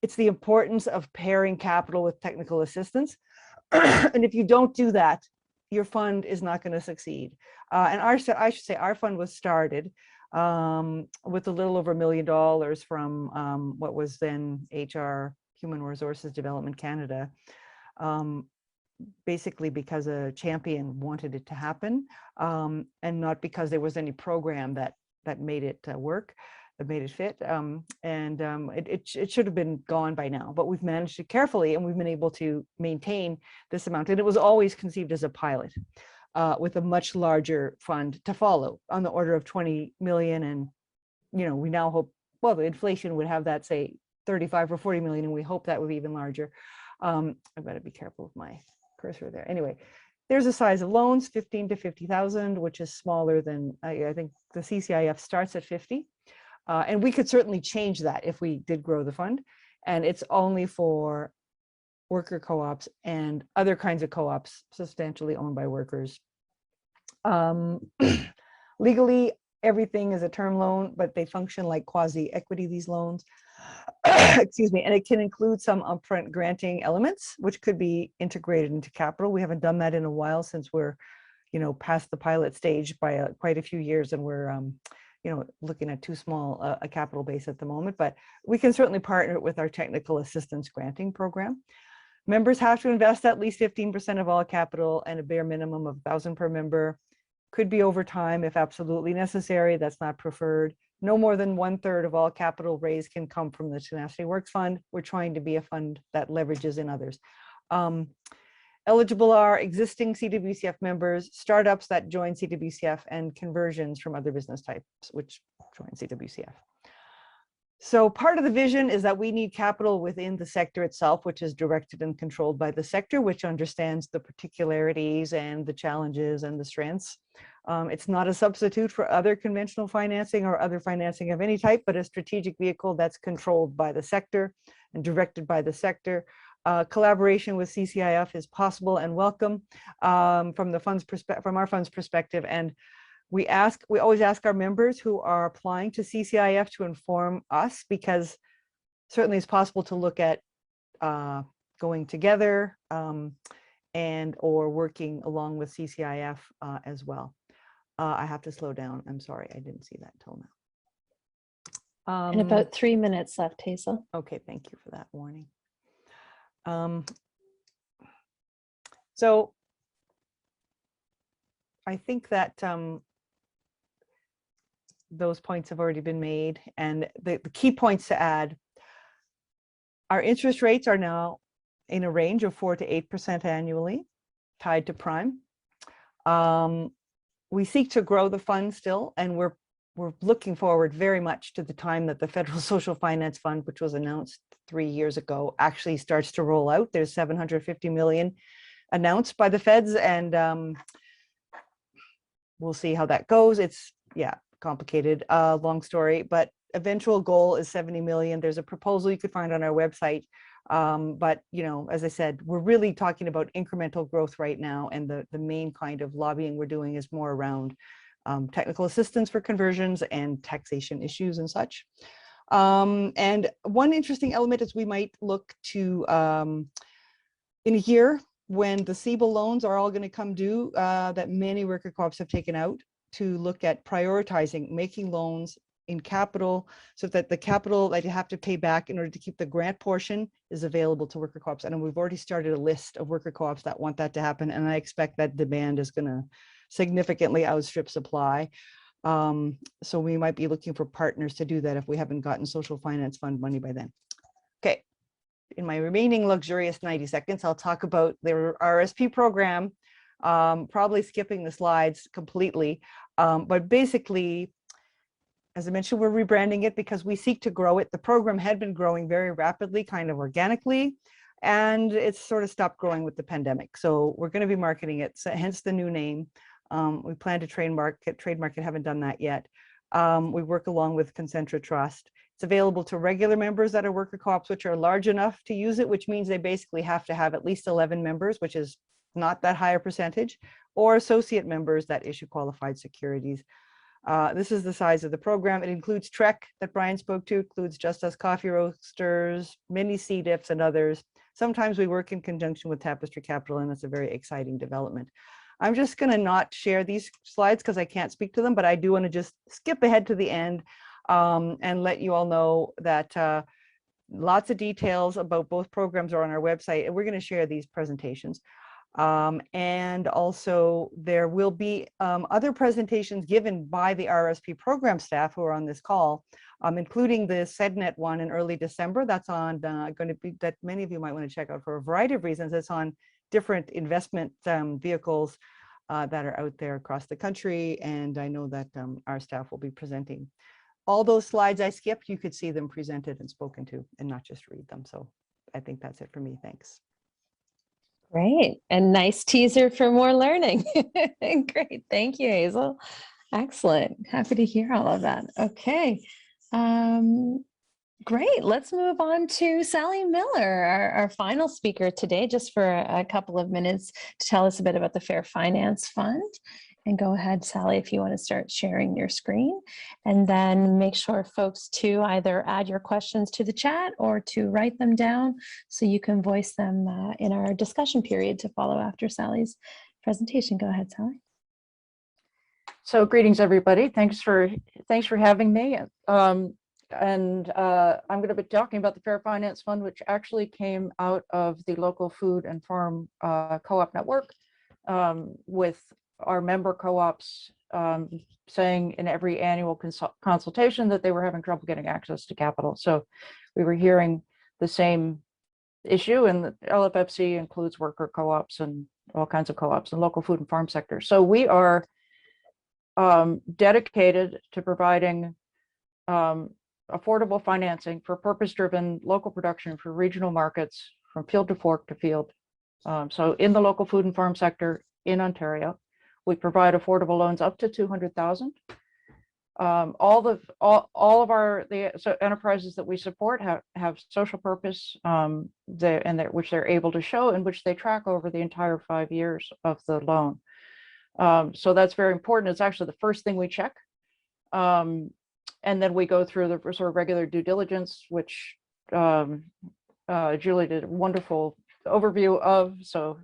It's the importance of pairing capital with technical assistance. And if you don't do that, your fund is not going to succeed. And I should say our fund was started with a little over $1 million from what was then HR, Human Resources Development Canada, basically because a champion wanted it to happen, and not because there was any program that made it work, that made it fit. It should have been gone by now, but we've managed it carefully, and we've been able to maintain this amount. And it was always conceived as a pilot with a much larger fund to follow on the order of 20 million. And, we now hope, well, the inflation would have that, say, 35 or 40 million, and we hope that would be even larger. I've got to be careful with my cursor there. Anyway, there's a size of loans, 15 to 50,000, which is smaller than, I think the CCIF starts at 50. And we could certainly change that if we did grow the fund. And it's only for worker co-ops and other kinds of co-ops substantially owned by workers. Legally, everything is a term loan, but they function like quasi-equity, these loans. Excuse me, and it can include some upfront granting elements, which could be integrated into capital. We haven't done that in a while since we're, past the pilot stage by quite a few years, and we're, looking at too small a capital base at the moment. But we can certainly partner with our technical assistance granting program. Members have to invest at least 15% of all capital and a bare minimum of 1,000 per member. Could be over time if absolutely necessary. That's not preferred. No more than 1/3 of all capital raised can come from the Tenacity Works Fund. We're trying to be a fund that leverages in others. Eligible are existing CWCF members, startups that join CWCF, and conversions from other business types which join CWCF. So part of the vision is that we need capital within the sector itself, which is directed and controlled by the sector, which understands the particularities and the challenges and the strengths. It's not a substitute for other conventional financing or other financing of any type, but a strategic vehicle that's controlled by the sector and directed by the sector. Collaboration with CCIF is possible and welcome from our fund's perspective. And we always ask our members who are applying to CCIF to inform us, because certainly it's possible to look at going together and or working along with CCIF as well. I have to slow down. I'm sorry, I didn't see that till now. And about 3 minutes left, Hazel. Okay, thank you for that warning. So I think that those points have already been made, and the key points to add: our interest rates are now in a range of 4 to 8% annually, tied to prime. We seek to grow the fund still, and we're looking forward very much to the time that the Federal Social Finance Fund, which was announced 3 years ago, actually starts to roll out. There's $750 million announced by the feds, and we'll see how that goes. It's, complicated, long story, but eventual goal is 70 million. There's a proposal you could find on our website. But, as I said, we're really talking about incremental growth right now. And the main kind of lobbying we're doing is more around technical assistance for conversions and taxation issues and such. And one interesting element is we might look to, in a year when the CBIL loans are all going to come due, that many worker co-ops have taken out, to look at prioritizing making loans in capital, so that the capital that you have to pay back in order to keep the grant portion is available to worker co-ops. And we've already started a list of worker co-ops that want that to happen. And I expect that demand is going to significantly outstrip supply. So we might be looking for partners to do that if we haven't gotten social finance fund money by then. Okay, in my remaining luxurious 90 seconds, I'll talk about the RSP program, probably skipping the slides completely. But basically, as I mentioned, we're rebranding it because we seek to grow it. The program had been growing very rapidly, kind of organically, and it's sort of stopped growing with the pandemic. So we're going to be marketing it, so hence the new name. We plan to trademark it, haven't done that yet. We work along with Concentra Trust. It's available to regular members that are worker co-ops, which are large enough to use it, which means they basically have to have at least 11 members, which is not that high a percentage, or associate members that issue qualified securities. This is the size of the program. It includes Trek that Brian spoke to, includes Just Us Coffee Roasters, many CDIPs and others. Sometimes we work in conjunction with Tapestry Capital, and it's a very exciting development. I'm just going to not share these slides because I can't speak to them, but I do want to just skip ahead to the end and let you all know that lots of details about both programs are on our website, and we're going to share these presentations. And also there will be other presentations given by the RSP program staff who are on this call, including the SEDNet one in early December. That's on going to be, that many of you might want to check out for a variety of reasons. It's on different investment vehicles that are out there across the country. And I know that our staff will be presenting. All those slides I skipped, you could see them presented and spoken to and not just read them. So I think that's it for me. Thanks. Great. And nice teaser for more learning. Great. Thank you, Hazel. Excellent. Happy to hear all of that. Okay. Great. Let's move on to Sally Miller, our final speaker today, just for a couple of minutes to tell us a bit about the Fair Finance Fund. And go ahead, Sally, if you want to start sharing your screen, and then make sure folks to either add your questions to the chat or to write them down so you can voice them in our discussion period to follow after Sally's presentation. Go ahead, Sally. So greetings, everybody. Thanks for having me. I'm going to be talking about the Fair Finance Fund, which actually came out of the local food and farm co-op network, with our member co-ops saying in every annual consultation that they were having trouble getting access to capital. So we were hearing the same issue, and the LFFC includes worker co-ops and all kinds of co-ops and local food and farm sector. So we are dedicated to providing affordable financing for purpose-driven local production for regional markets from field to fork to field. So in the local food and farm sector in Ontario, we provide affordable loans up to $200,000. All of the enterprises that we support have social purpose, which they're able to show, and which they track over the entire 5 years of the loan. So that's very important. It's actually the first thing we check. And then we go through the sort of regular due diligence, which Julie did a wonderful overview of. So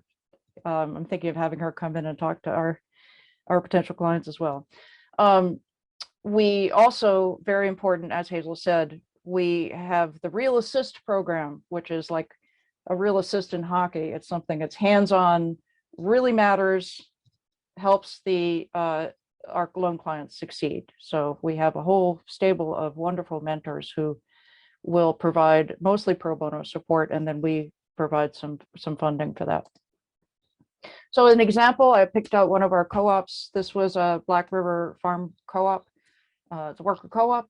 I'm thinking of having her come in and talk to our potential clients as well. We also, very important, as Hazel said, we have the Real Assist program, which is like a real assist in hockey. It's something that's hands-on, really matters, helps our loan clients succeed. So we have a whole stable of wonderful mentors who will provide mostly pro bono support, and then we provide some funding for that. So an example, I picked out one of our co-ops. This was a Black River Farm co-op. It's a worker co-op.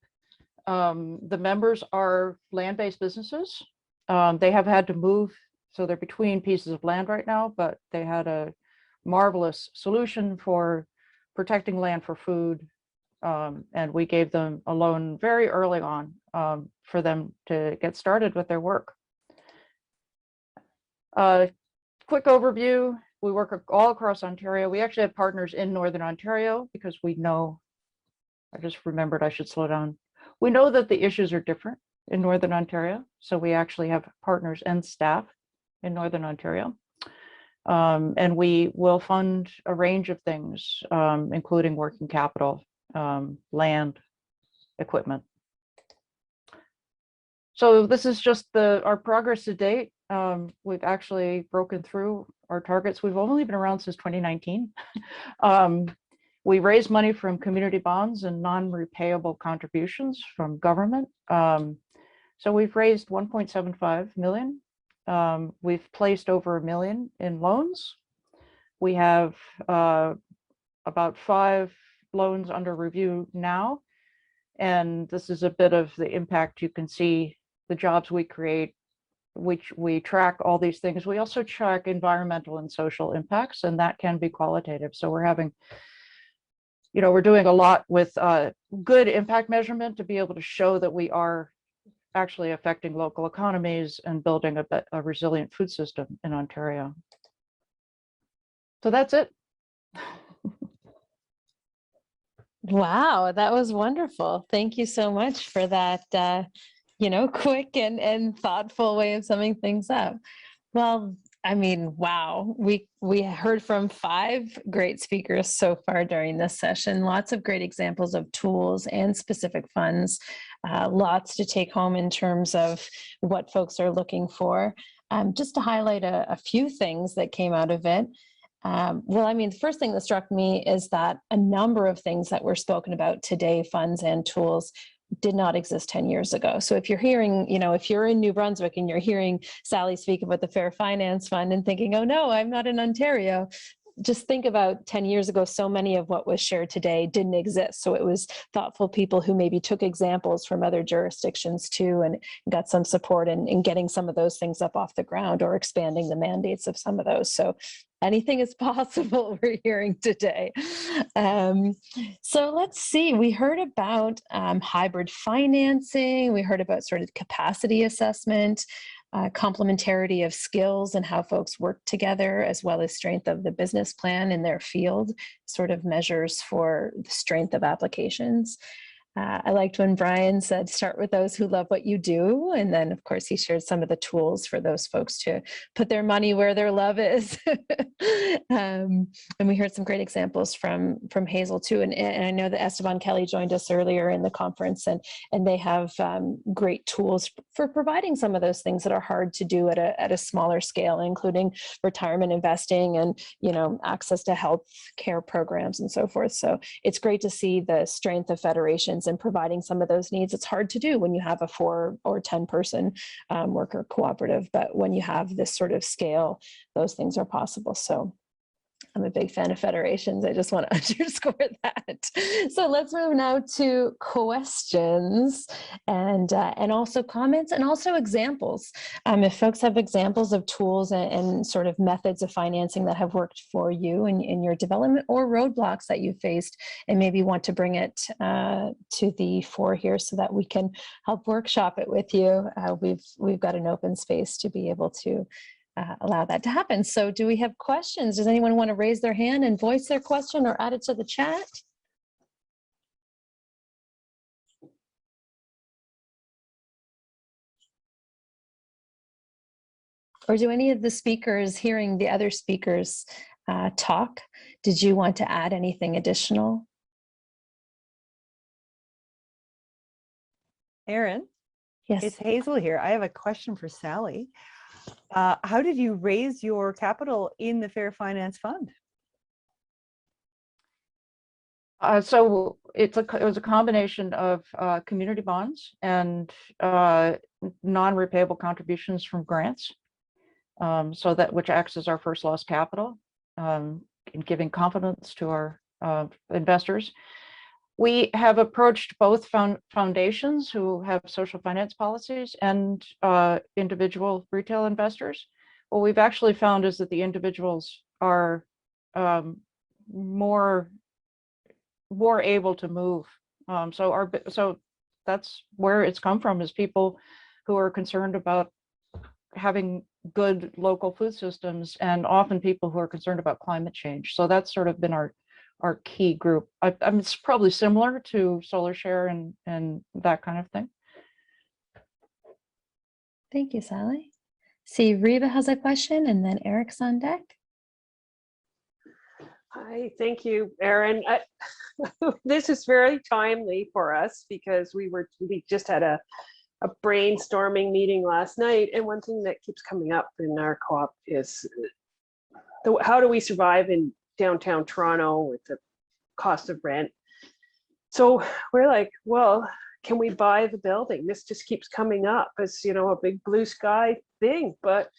The members are land-based businesses. They have had to move, so they're between pieces of land right now, but they had a marvelous solution for protecting land for food. And we gave them a loan very early on for them to get started with their work. Quick overview, we work all across Ontario. We actually have partners in Northern Ontario because we know, I just remembered I should slow down. We know that the issues are different in Northern Ontario. So we actually have partners and staff in Northern Ontario. And we will fund a range of things, including working capital, land, equipment. So this is just our progress to date. We've actually broken through our targets. We've only been around since 2019. We raised money from community bonds and non-repayable contributions from government. So we've raised 1.75 million. We've placed over $1 million in loans. We have about 5 loans under review now. And this is a bit of the impact. You can see the jobs we create, which we track all these things. We also track environmental and social impacts, and that can be qualitative. So we're having, we're doing a lot with good impact measurement to be able to show that we are actually affecting local economies and building a resilient food system in Ontario. So that's it. Wow, that was wonderful. Thank you so much for that, quick and thoughtful way of summing things up. Well, I mean, wow, we heard from 5 great speakers so far during this session. Lots of great examples of tools and specific funds. Lots to take home in terms of what folks are looking for. Just to highlight a few things that came out of it. Well, I mean, the first thing that struck me is that a number of things that were spoken about today, funds and tools, did not exist 10 years ago. So if you're hearing, if you're in New Brunswick and you're hearing Sally speak about the Fair Finance Fund and thinking, oh no, I'm not in Ontario, just think about 10 years ago, so many of what was shared today didn't exist. So it was thoughtful people who maybe took examples from other jurisdictions too, and got some support in getting some of those things up off the ground or expanding the mandates of some of those. So anything is possible, we're hearing today. So let's see, we heard about hybrid financing. We heard about sort of capacity assessment. complementarity of skills and how folks work together, as well as strength of the business plan in their field, sort of measures for the strength of applications. I liked when Brian said, start with those who love what you do. And then, of course, he shared some of the tools for those folks to put their money where their love is. And we heard some great examples from Hazel, too. And I know that Esteban Kelly joined us earlier in the conference, and they have great tools for providing some of those things that are hard to do at a smaller scale, including retirement investing and, access to health care programs and so forth. So it's great to see the strength of federations and providing some of those needs. It's hard to do when you have a 4 or 10 person worker cooperative, but when you have this sort of scale, those things are possible. So I'm a big fan of federations. I just want to underscore that. So let's move now to questions and also comments and also examples. If folks have examples of tools and sort of methods of financing that have worked for you in your development, or roadblocks that you faced, and maybe want to bring it to the fore here so that we can help workshop it with you, we've got an open space to be able to allow that to happen. So do we have questions? Does anyone want to raise their hand and voice their question or add it to the chat? Or do any of the speakers, hearing the other speakers talk, did you want to add anything additional? Erin? Yes. It's Hazel here. I have a question for Sally. How did you raise your capital in the Fair Finance Fund? So it was a combination of community bonds and non-repayable contributions from grants. So that, which acts as our first loss capital in giving confidence to our investors. We have approached both foundations who have social finance policies and individual retail investors. What we've actually found is that the individuals are more able to move. So that's where it's come from, is people who are concerned about having good local food systems, and often people who are concerned about climate change. So that's sort of been our key group. I mean, it's probably similar to Solar Share and that kind of thing. Thank you, Sally. See, Reba has a question, and then Eric's on deck. Hi, thank you, Erin. This is very timely for us because we just had a brainstorming meeting last night, and one thing that keeps coming up in our co-op is how do we survive in downtown Toronto with the cost of rent. So we're like, well, can we buy the building? This just keeps coming up as, a big blue sky thing, but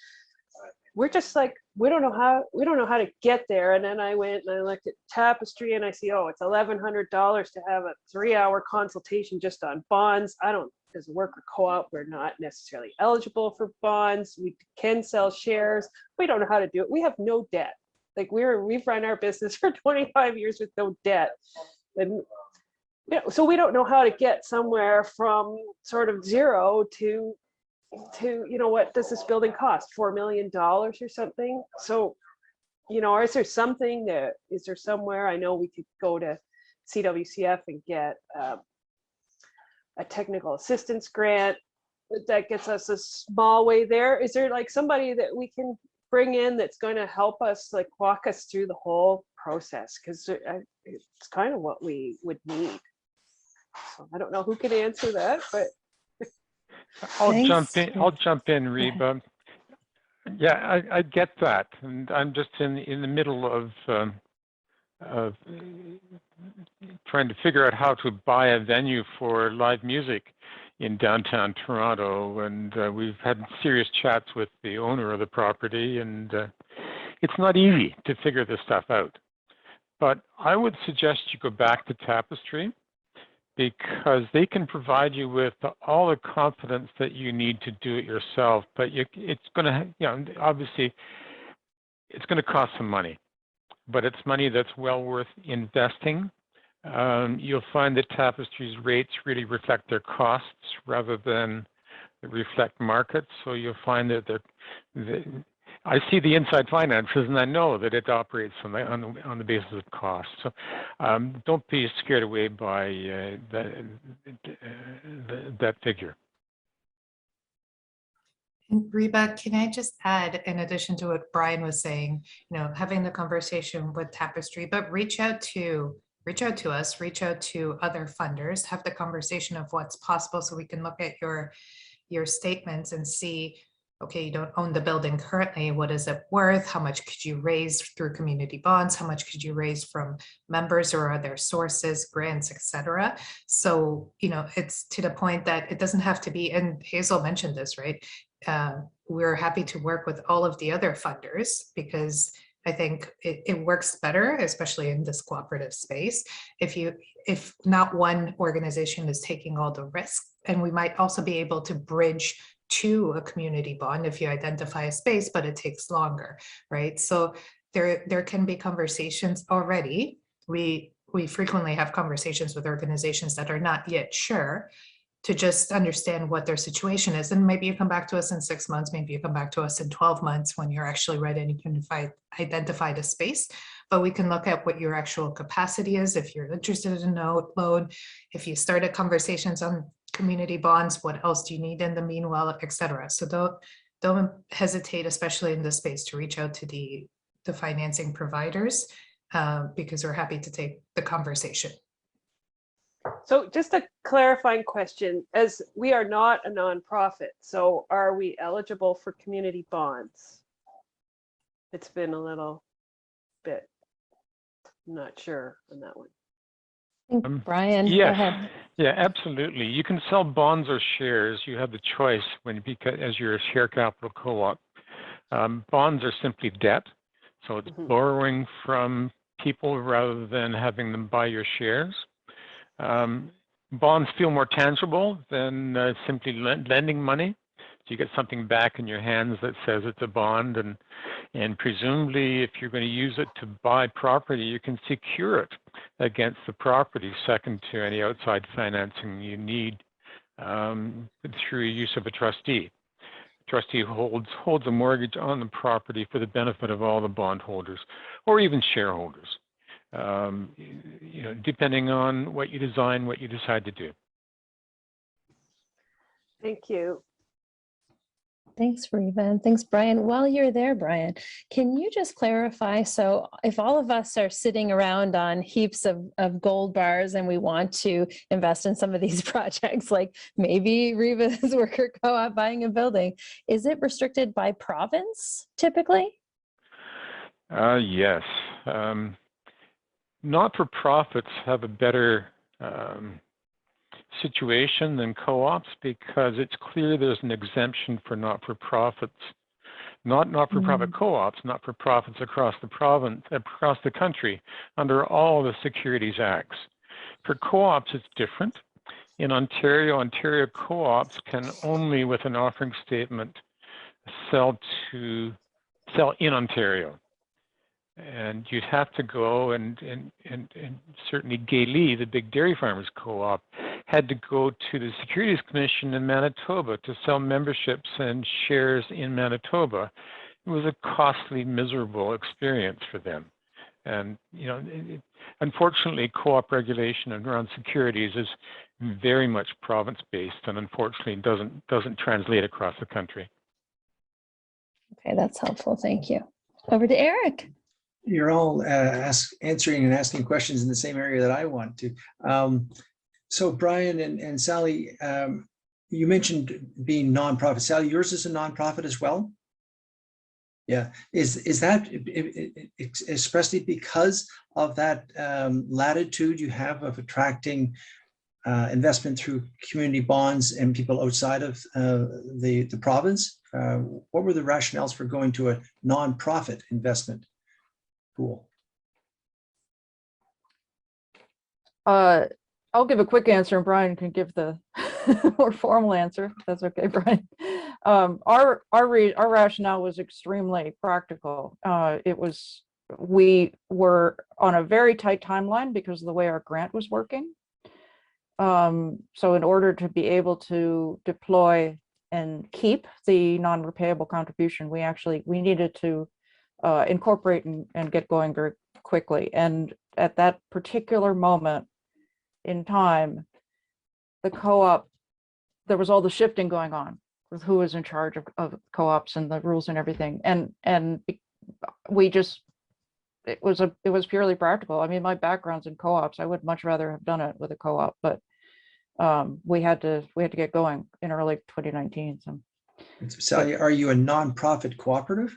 we're just like, we don't know how to get there. And then I went and I looked at Tapestry and I see, oh, it's $1,100 to have a 3-hour consultation just on bonds. As a worker co-op, we're not necessarily eligible for bonds. We can sell shares. We don't know how to do it. We have no debt. Like we've run our business for 25 years with no debt. And so we don't know how to get somewhere from sort of zero to what does this building cost? $4 million or something. So, is there somewhere, I know we could go to CWCF and get a technical assistance grant that gets us a small way there. Is there like somebody that we can bring in that's going to help us, like walk us through the whole process? Because it's kind of what we would need. So I don't know who can answer that, but I'll jump in, Reba. Yeah, I get that, and I'm just in the middle of trying to figure out how to buy a venue for live music in downtown Toronto, and we've had serious chats with the owner of the property, and it's not easy to figure this stuff out. But I would suggest you go back to Tapestry, because they can provide you with all the confidence that you need to do it yourself. But it's going to, obviously, it's going to cost some money, but it's money that's well worth investing. You'll find that Tapestry's rates really reflect their costs rather than that reflect markets. So you'll find that I see the inside finances, and I know that it operates on the basis of cost. So don't be scared away by that figure. And Reba, can I just add, in addition to what Brian was saying, having the conversation with Tapestry, but reach out to us, reach out to other funders, have the conversation of what's possible so we can look at your statements and see, okay, you don't own the building currently. What is it worth? How much could you raise through community bonds? How much could you raise from members or other sources, grants, etc.? So, it's to the point that it doesn't have to be, and Hazel mentioned this, right? We're happy to work with all of the other funders because I think it works better, especially in this cooperative space, if not one organization is taking all the risk. And we might also be able to bridge to a community bond if you identify a space, but it takes longer, right? So there can be conversations already. We frequently have conversations with organizations that are not yet sure, to just understand what their situation is. And maybe you come back to us in 6 months, maybe you come back to us in 12 months when you're actually ready and you can identify the space. But we can look at what your actual capacity is, if you're interested in a loan, if you started conversations on community bonds, what else do you need in the meanwhile, etc. So don't hesitate, especially in this space, to reach out to the financing providers because we're happy to take the conversation. So just a clarifying question, as we are not a nonprofit, so are we eligible for community bonds? It's been a little bit, not sure on that one. Brian, yes. go ahead. Yeah, absolutely. You can sell bonds or shares. You have the choice as you're a share capital co-op. Bonds are simply debt. So it's borrowing from people rather than having them buy your shares. Bonds feel more tangible than simply lending money. So you get something back in your hands that says it's a bond, and presumably if you're going to use it to buy property, you can secure it against the property, second to any outside financing you need through use of a trustee. The trustee holds a mortgage on the property for the benefit of all the bondholders or even shareholders. Depending on what you design, what you decide to do. Thank you. Thanks, Reba, and thanks, Brian. While you're there, Brian, can you just clarify? So if all of us are sitting around on heaps of gold bars and we want to invest in some of these projects, like maybe Reba's worker co-op buying a building, is it restricted by province typically? Yes. Not-for-profits have a better situation than co-ops because it's clear there's an exemption for not-for-profits. Not-for-profit co-ops, not-for-profits across the province, across the country, under all the Securities Acts. For co-ops, it's different. In Ontario co-ops can only, with an offering statement, sell in Ontario. And you'd have to go and certainly Gailey, the big dairy farmers co-op, had to go to the Securities Commission in Manitoba to sell memberships and shares in Manitoba. It was a costly, miserable experience for them. And unfortunately, co-op regulation around securities is very much province-based, and unfortunately doesn't translate across the country. Okay, that's helpful. Thank you. Over to Eric. You're all answering and asking questions in the same area that I want to. So Brian and Sally, you mentioned being nonprofit. Sally, yours is a nonprofit as well? Yeah. Is that especially because of that latitude you have of attracting investment through community bonds and people outside of the province? What were the rationales for going to a nonprofit investment pool? I'll give a quick answer and Brian can give the more formal answer. If that's okay, Brian. Our rationale was extremely practical. We were on a very tight timeline because of the way our grant was working. So in order to be able to deploy and keep the non-repayable contribution. We needed to incorporate and get going very quickly. And at that particular moment in time, the co-op, there was all the shifting going on with who was in charge of co-ops and the rules and everything. And we just, it was purely practical. I mean, my background's in co-ops. I would much rather have done it with a co-op, but we had to get going in early 2019. So. Sally, are you a nonprofit cooperative?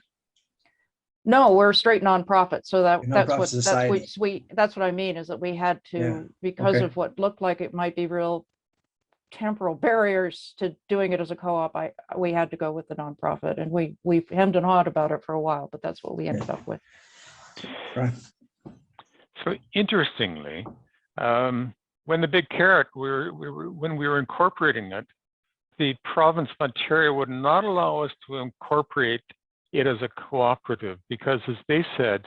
No, we're a straight nonprofit. So that's what I mean, is that we had to, because of what looked like it might be real temporal barriers to doing it as a co-op, we had to go with the nonprofit, and we hemmed and hawed about it for a while, but that's what we ended up with. Right. So interestingly, when the big carrot, when we were incorporating it, the province of Ontario would not allow us to incorporate it as a cooperative, because as they said,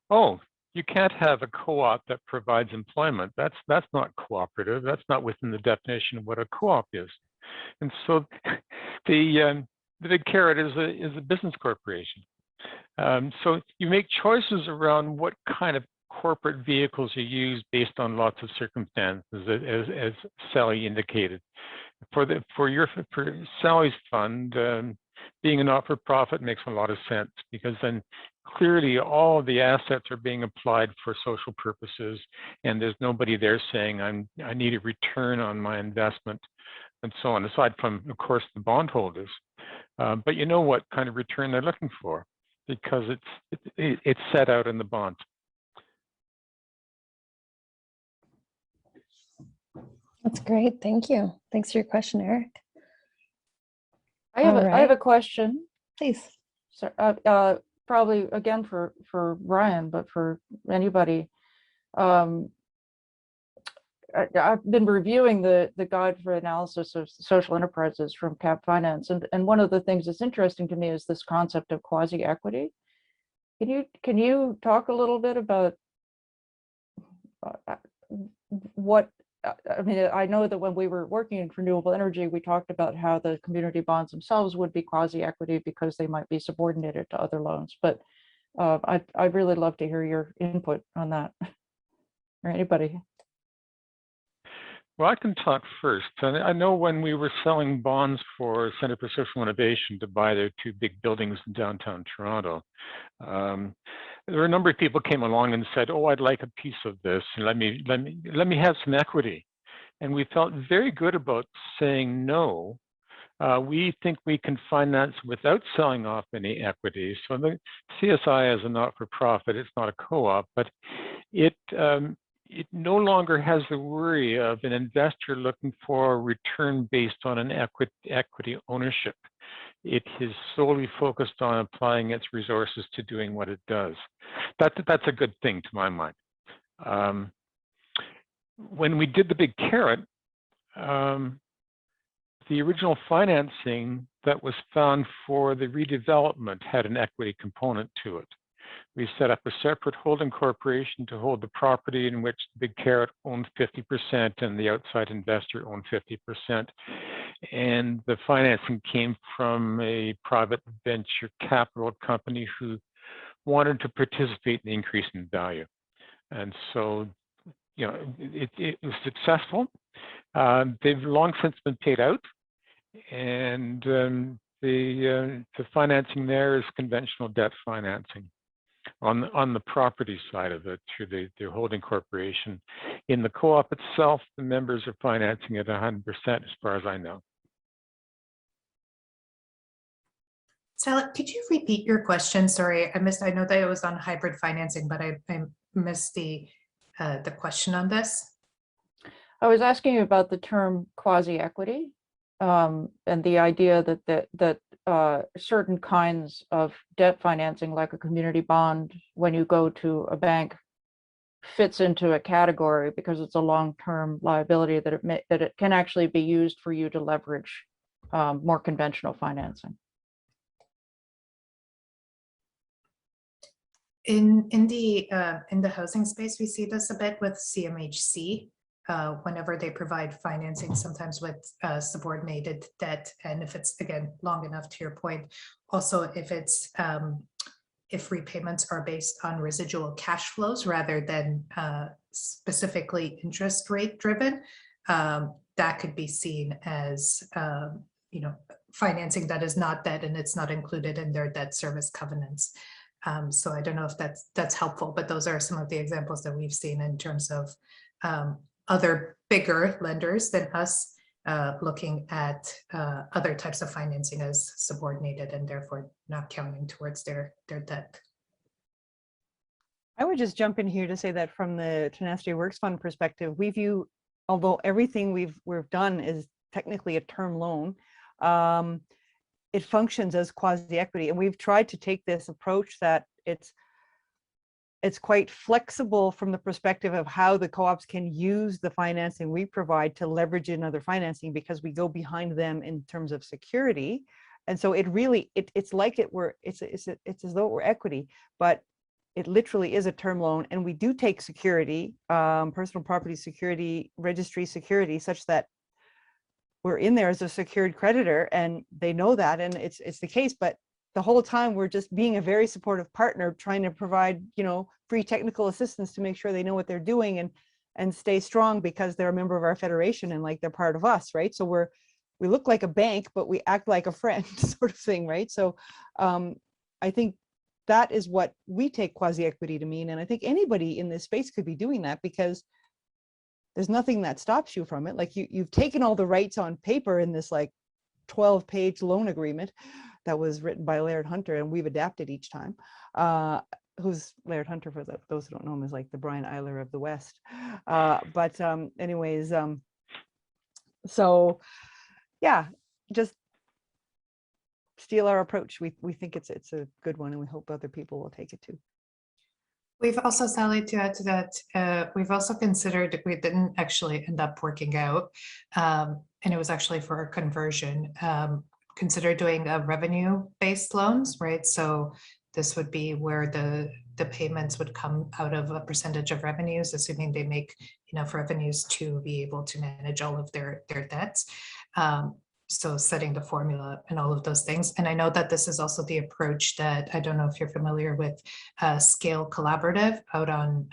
oh, you can't have a co-op that provides employment. That's not cooperative. That's not within the definition of what a co-op is. And so the big carrot is a business corporation. So you make choices around what kind of corporate vehicles you use based on lots of circumstances, as Sally indicated. For Sally's fund, being a not-for-profit makes a lot of sense, because then clearly all of the assets are being applied for social purposes, and there's nobody there saying I need a return on my investment and so on, aside from, of course, the bondholders. But you know what kind of return they're looking for, because it's set out in the bond. That's great. Thank you. Thanks for your question, Eric. I have a question. Please. So, probably again for Ryan, but for anybody. I've been reviewing the guide for analysis of social enterprises from Cap Finance, and one of the things that's interesting to me is this concept of quasi-equity. Can you talk a little bit about what? I mean, I know that when we were working in renewable energy, we talked about how the community bonds themselves would be quasi-equity because they might be subordinated to other loans. But I'd really love to hear your input on that, or anybody. Well, I can talk first. I know when we were selling bonds for Center for Social Innovation to buy their 2 big buildings in downtown Toronto, there were a number of people came along and said, "Oh, I'd like a piece of this, and let me have some equity." And we felt very good about saying no. We think we can finance without selling off any equity. So the CSI is a not-for-profit; it's not a co-op, but it no longer has the worry of an investor looking for a return based on an equity ownership. It is solely focused on applying its resources to doing what it does. That's a good thing to my mind. When we did the big carrot, the original financing that was found for the redevelopment had an equity component to it. We set up a separate holding corporation to hold the property, in which the big carrot owned 50% and the outside investor owned 50%. And the financing came from a private venture capital company who wanted to participate in the increase in value. And so, you know, it was successful. They've long since been paid out, and the financing there is conventional debt financing on the property side of it through the holding corporation. In the co-op itself, the members are financing it 100%, as far as I know. Sally, could you repeat your question? Sorry, I missed. I know that it was on hybrid financing, but I missed the question on this. I was asking you about the term quasi-equity, and the idea that certain kinds of debt financing, like a community bond, when you go to a bank, fits into a category because it's a long-term liability that it can actually be used for you to leverage more conventional financing. In the housing space, we see this a bit with CMHC. whenever they provide financing, sometimes with subordinated debt. And if it's, again, long enough, to your point, also if it's if repayments are based on residual cash flows rather than specifically interest rate driven, that could be seen as financing that is not debt, and it's not included in their debt service covenants. So I don't know if that's helpful, but those are some of the examples that we've seen in terms of other bigger lenders than us looking at other types of financing as subordinated and therefore not counting towards their debt. I would just jump in here to say that from the Tenacity Works Fund perspective, we view, although everything we've done is technically a term loan, it functions as quasi-equity, and we've tried to take this approach that it's quite flexible from the perspective of how the co-ops can use the financing we provide to leverage in other financing, because we go behind them in terms of security. And so it really, it's like it's as though we're equity, but it literally is a term loan, and we do take security, personal property security, registry security, such that we're in there as a secured creditor, and they know that, and it's the case. But the whole time we're just being a very supportive partner, trying to provide, free technical assistance to make sure they know what they're doing and stay strong, because they're a member of our federation and like they're part of us, right? So we look like a bank, but we act like a friend, sort of thing, right? So I think that is what we take quasi-equity to mean, and I think anybody in this space could be doing that, because there's nothing that stops you from it. Like you've taken all the rights on paper in this like 12-page loan agreement that was written by Laird Hunter, and we've adapted each time. Who's Laird Hunter, for those who don't know him, is like the Brian Eiler of the West. Anyways, so yeah, just steal our approach. We think it's a good one, and we hope other people will take it too. We've also, Sally, to add to that, we've also considered, we didn't actually end up working out, and it was actually for a conversion, consider doing a revenue-based loans, right? So this would be where the payments would come out of a percentage of revenues, assuming they make enough revenues to be able to manage all of their debts. So setting the formula and all of those things. And I know that this is also the approach that, I don't know if you're familiar with, Scale Collaborative out on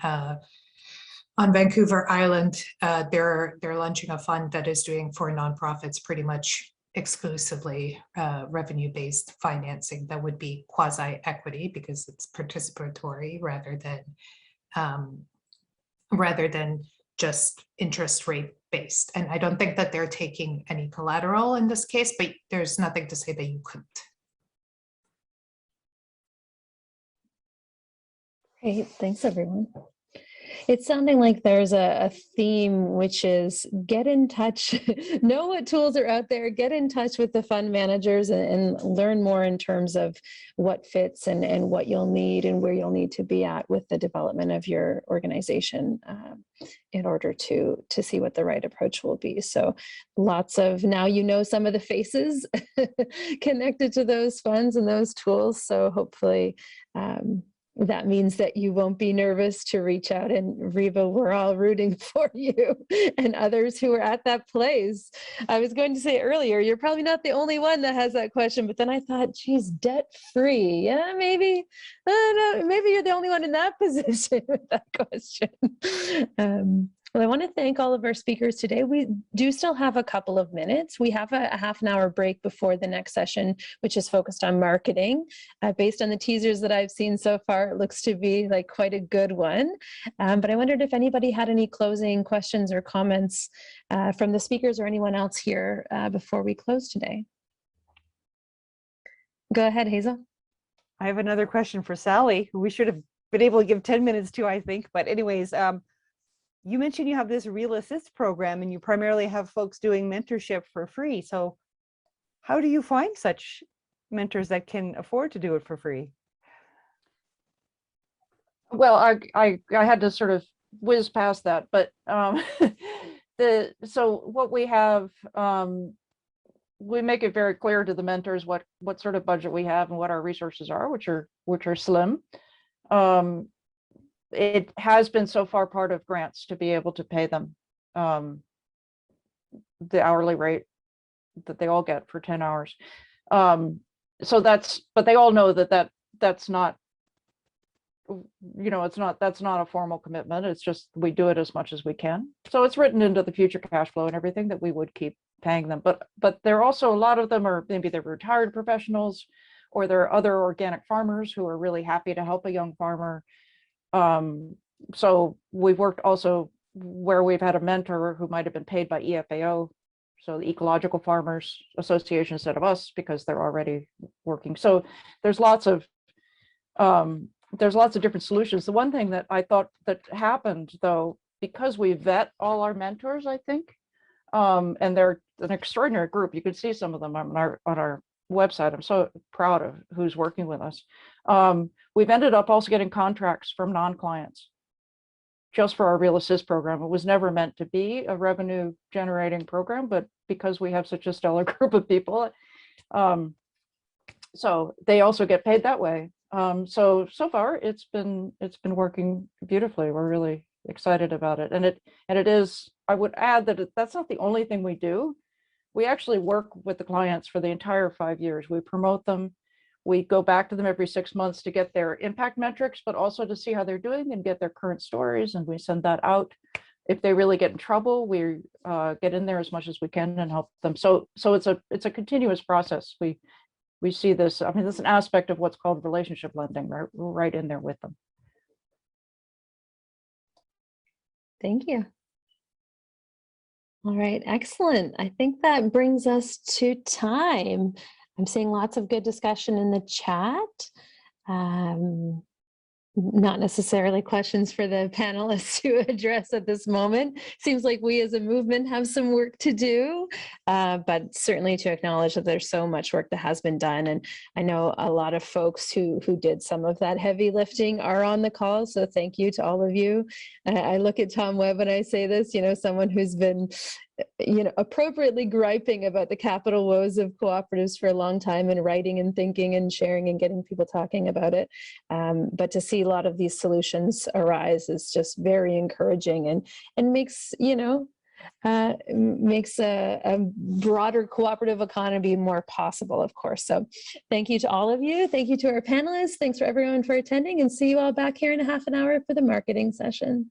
Vancouver Island. They're launching a fund that is doing for nonprofits pretty much exclusively revenue-based financing that would be quasi-equity, because it's participatory rather than just interest rate based. And I don't think that they're taking any collateral in this case, but there's nothing to say that you couldn't. Great, thanks everyone. It's sounding like there's a theme, which is get in touch, know what tools are out there, get in touch with the fund managers and learn more in terms of what fits and what you'll need and where you'll need to be at with the development of your organization in order to see what the right approach will be. So lots of, now some of the faces connected to those funds and those tools. So hopefully that means that you won't be nervous to reach out, and Reba, we're all rooting for you and others who are at that place. I was going to say earlier, you're probably not the only one that has that question, but then I thought, geez, debt-free. Yeah, maybe, no, maybe you're the only one in that position with that question. Well, I want to thank all of our speakers today. We do still have a couple of minutes. We have a half-an-hour break before the next session, which is focused on marketing. Based on the teasers that I've seen so far, it looks to be like quite a good one. But I wondered if anybody had any closing questions or comments from the speakers or anyone else here before we close today. Go ahead, Hazel. I have another question for Sally, who we should have been able to give 10 minutes to, I think. But anyways, you mentioned you have this Real Assist program, and you primarily have folks doing mentorship for free. So how do you find such mentors that can afford to do it for free? Well, I had to sort of whiz past that, but so what we have, we make it very clear to the mentors what sort of budget we have and what our resources are, which are slim. It has been so far part of grants to be able to pay them the hourly rate that they all get for 10 hours. So but they all know that's not, that's not a formal commitment. It's just, we do it as much as we can. So it's written into the future cash flow and everything that we would keep paying them. But there are also, a lot of them are, maybe they're retired professionals, or there are other organic farmers who are really happy to help a young farmer. So we've worked also where we've had a mentor who might have been paid by EFAO, so the Ecological Farmers Association, instead of us, because they're already working. So there's lots of different solutions. The one thing that I thought that happened, though, because we vet all our mentors, I think, and they're an extraordinary group. You can see some of them on our website. I'm so proud of who's working with us. We've ended up also getting contracts from non-clients just for our Real Assist program. It was never meant to be a revenue generating program, but because we have such a stellar group of people, so they also get paid that way. So far it's been working beautifully. We're really excited about it. And it is, I would add that that's not the only thing we do. We actually work with the clients for the entire 5 years. We promote them. We go back to them every 6 months to get their impact metrics, but also to see how they're doing and get their current stories. And we send that out. If they really get in trouble, we get in there as much as we can and help them. So it's a continuous process. We see this, I mean, this is an aspect of what's called relationship lending, right? We're right in there with them. Thank you. All right, excellent. I think that brings us to time. I'm seeing lots of good discussion in the chat. Not necessarily questions for the panelists to address at this moment. Seems like we as a movement have some work to do, but certainly to acknowledge that there's so much work that has been done. And I know a lot of folks who did some of that heavy lifting are on the call. So thank you to all of you. I look at Tom Webb and I say this, someone who's been appropriately griping about the capital woes of cooperatives for a long time, and writing and thinking and sharing and getting people talking about it. But to see a lot of these solutions arise is just very encouraging, and makes, makes a broader cooperative economy more possible, of course. So thank you to all of you. Thank you to our panelists. Thanks for everyone for attending, and see you all back here in a half an hour for the marketing session.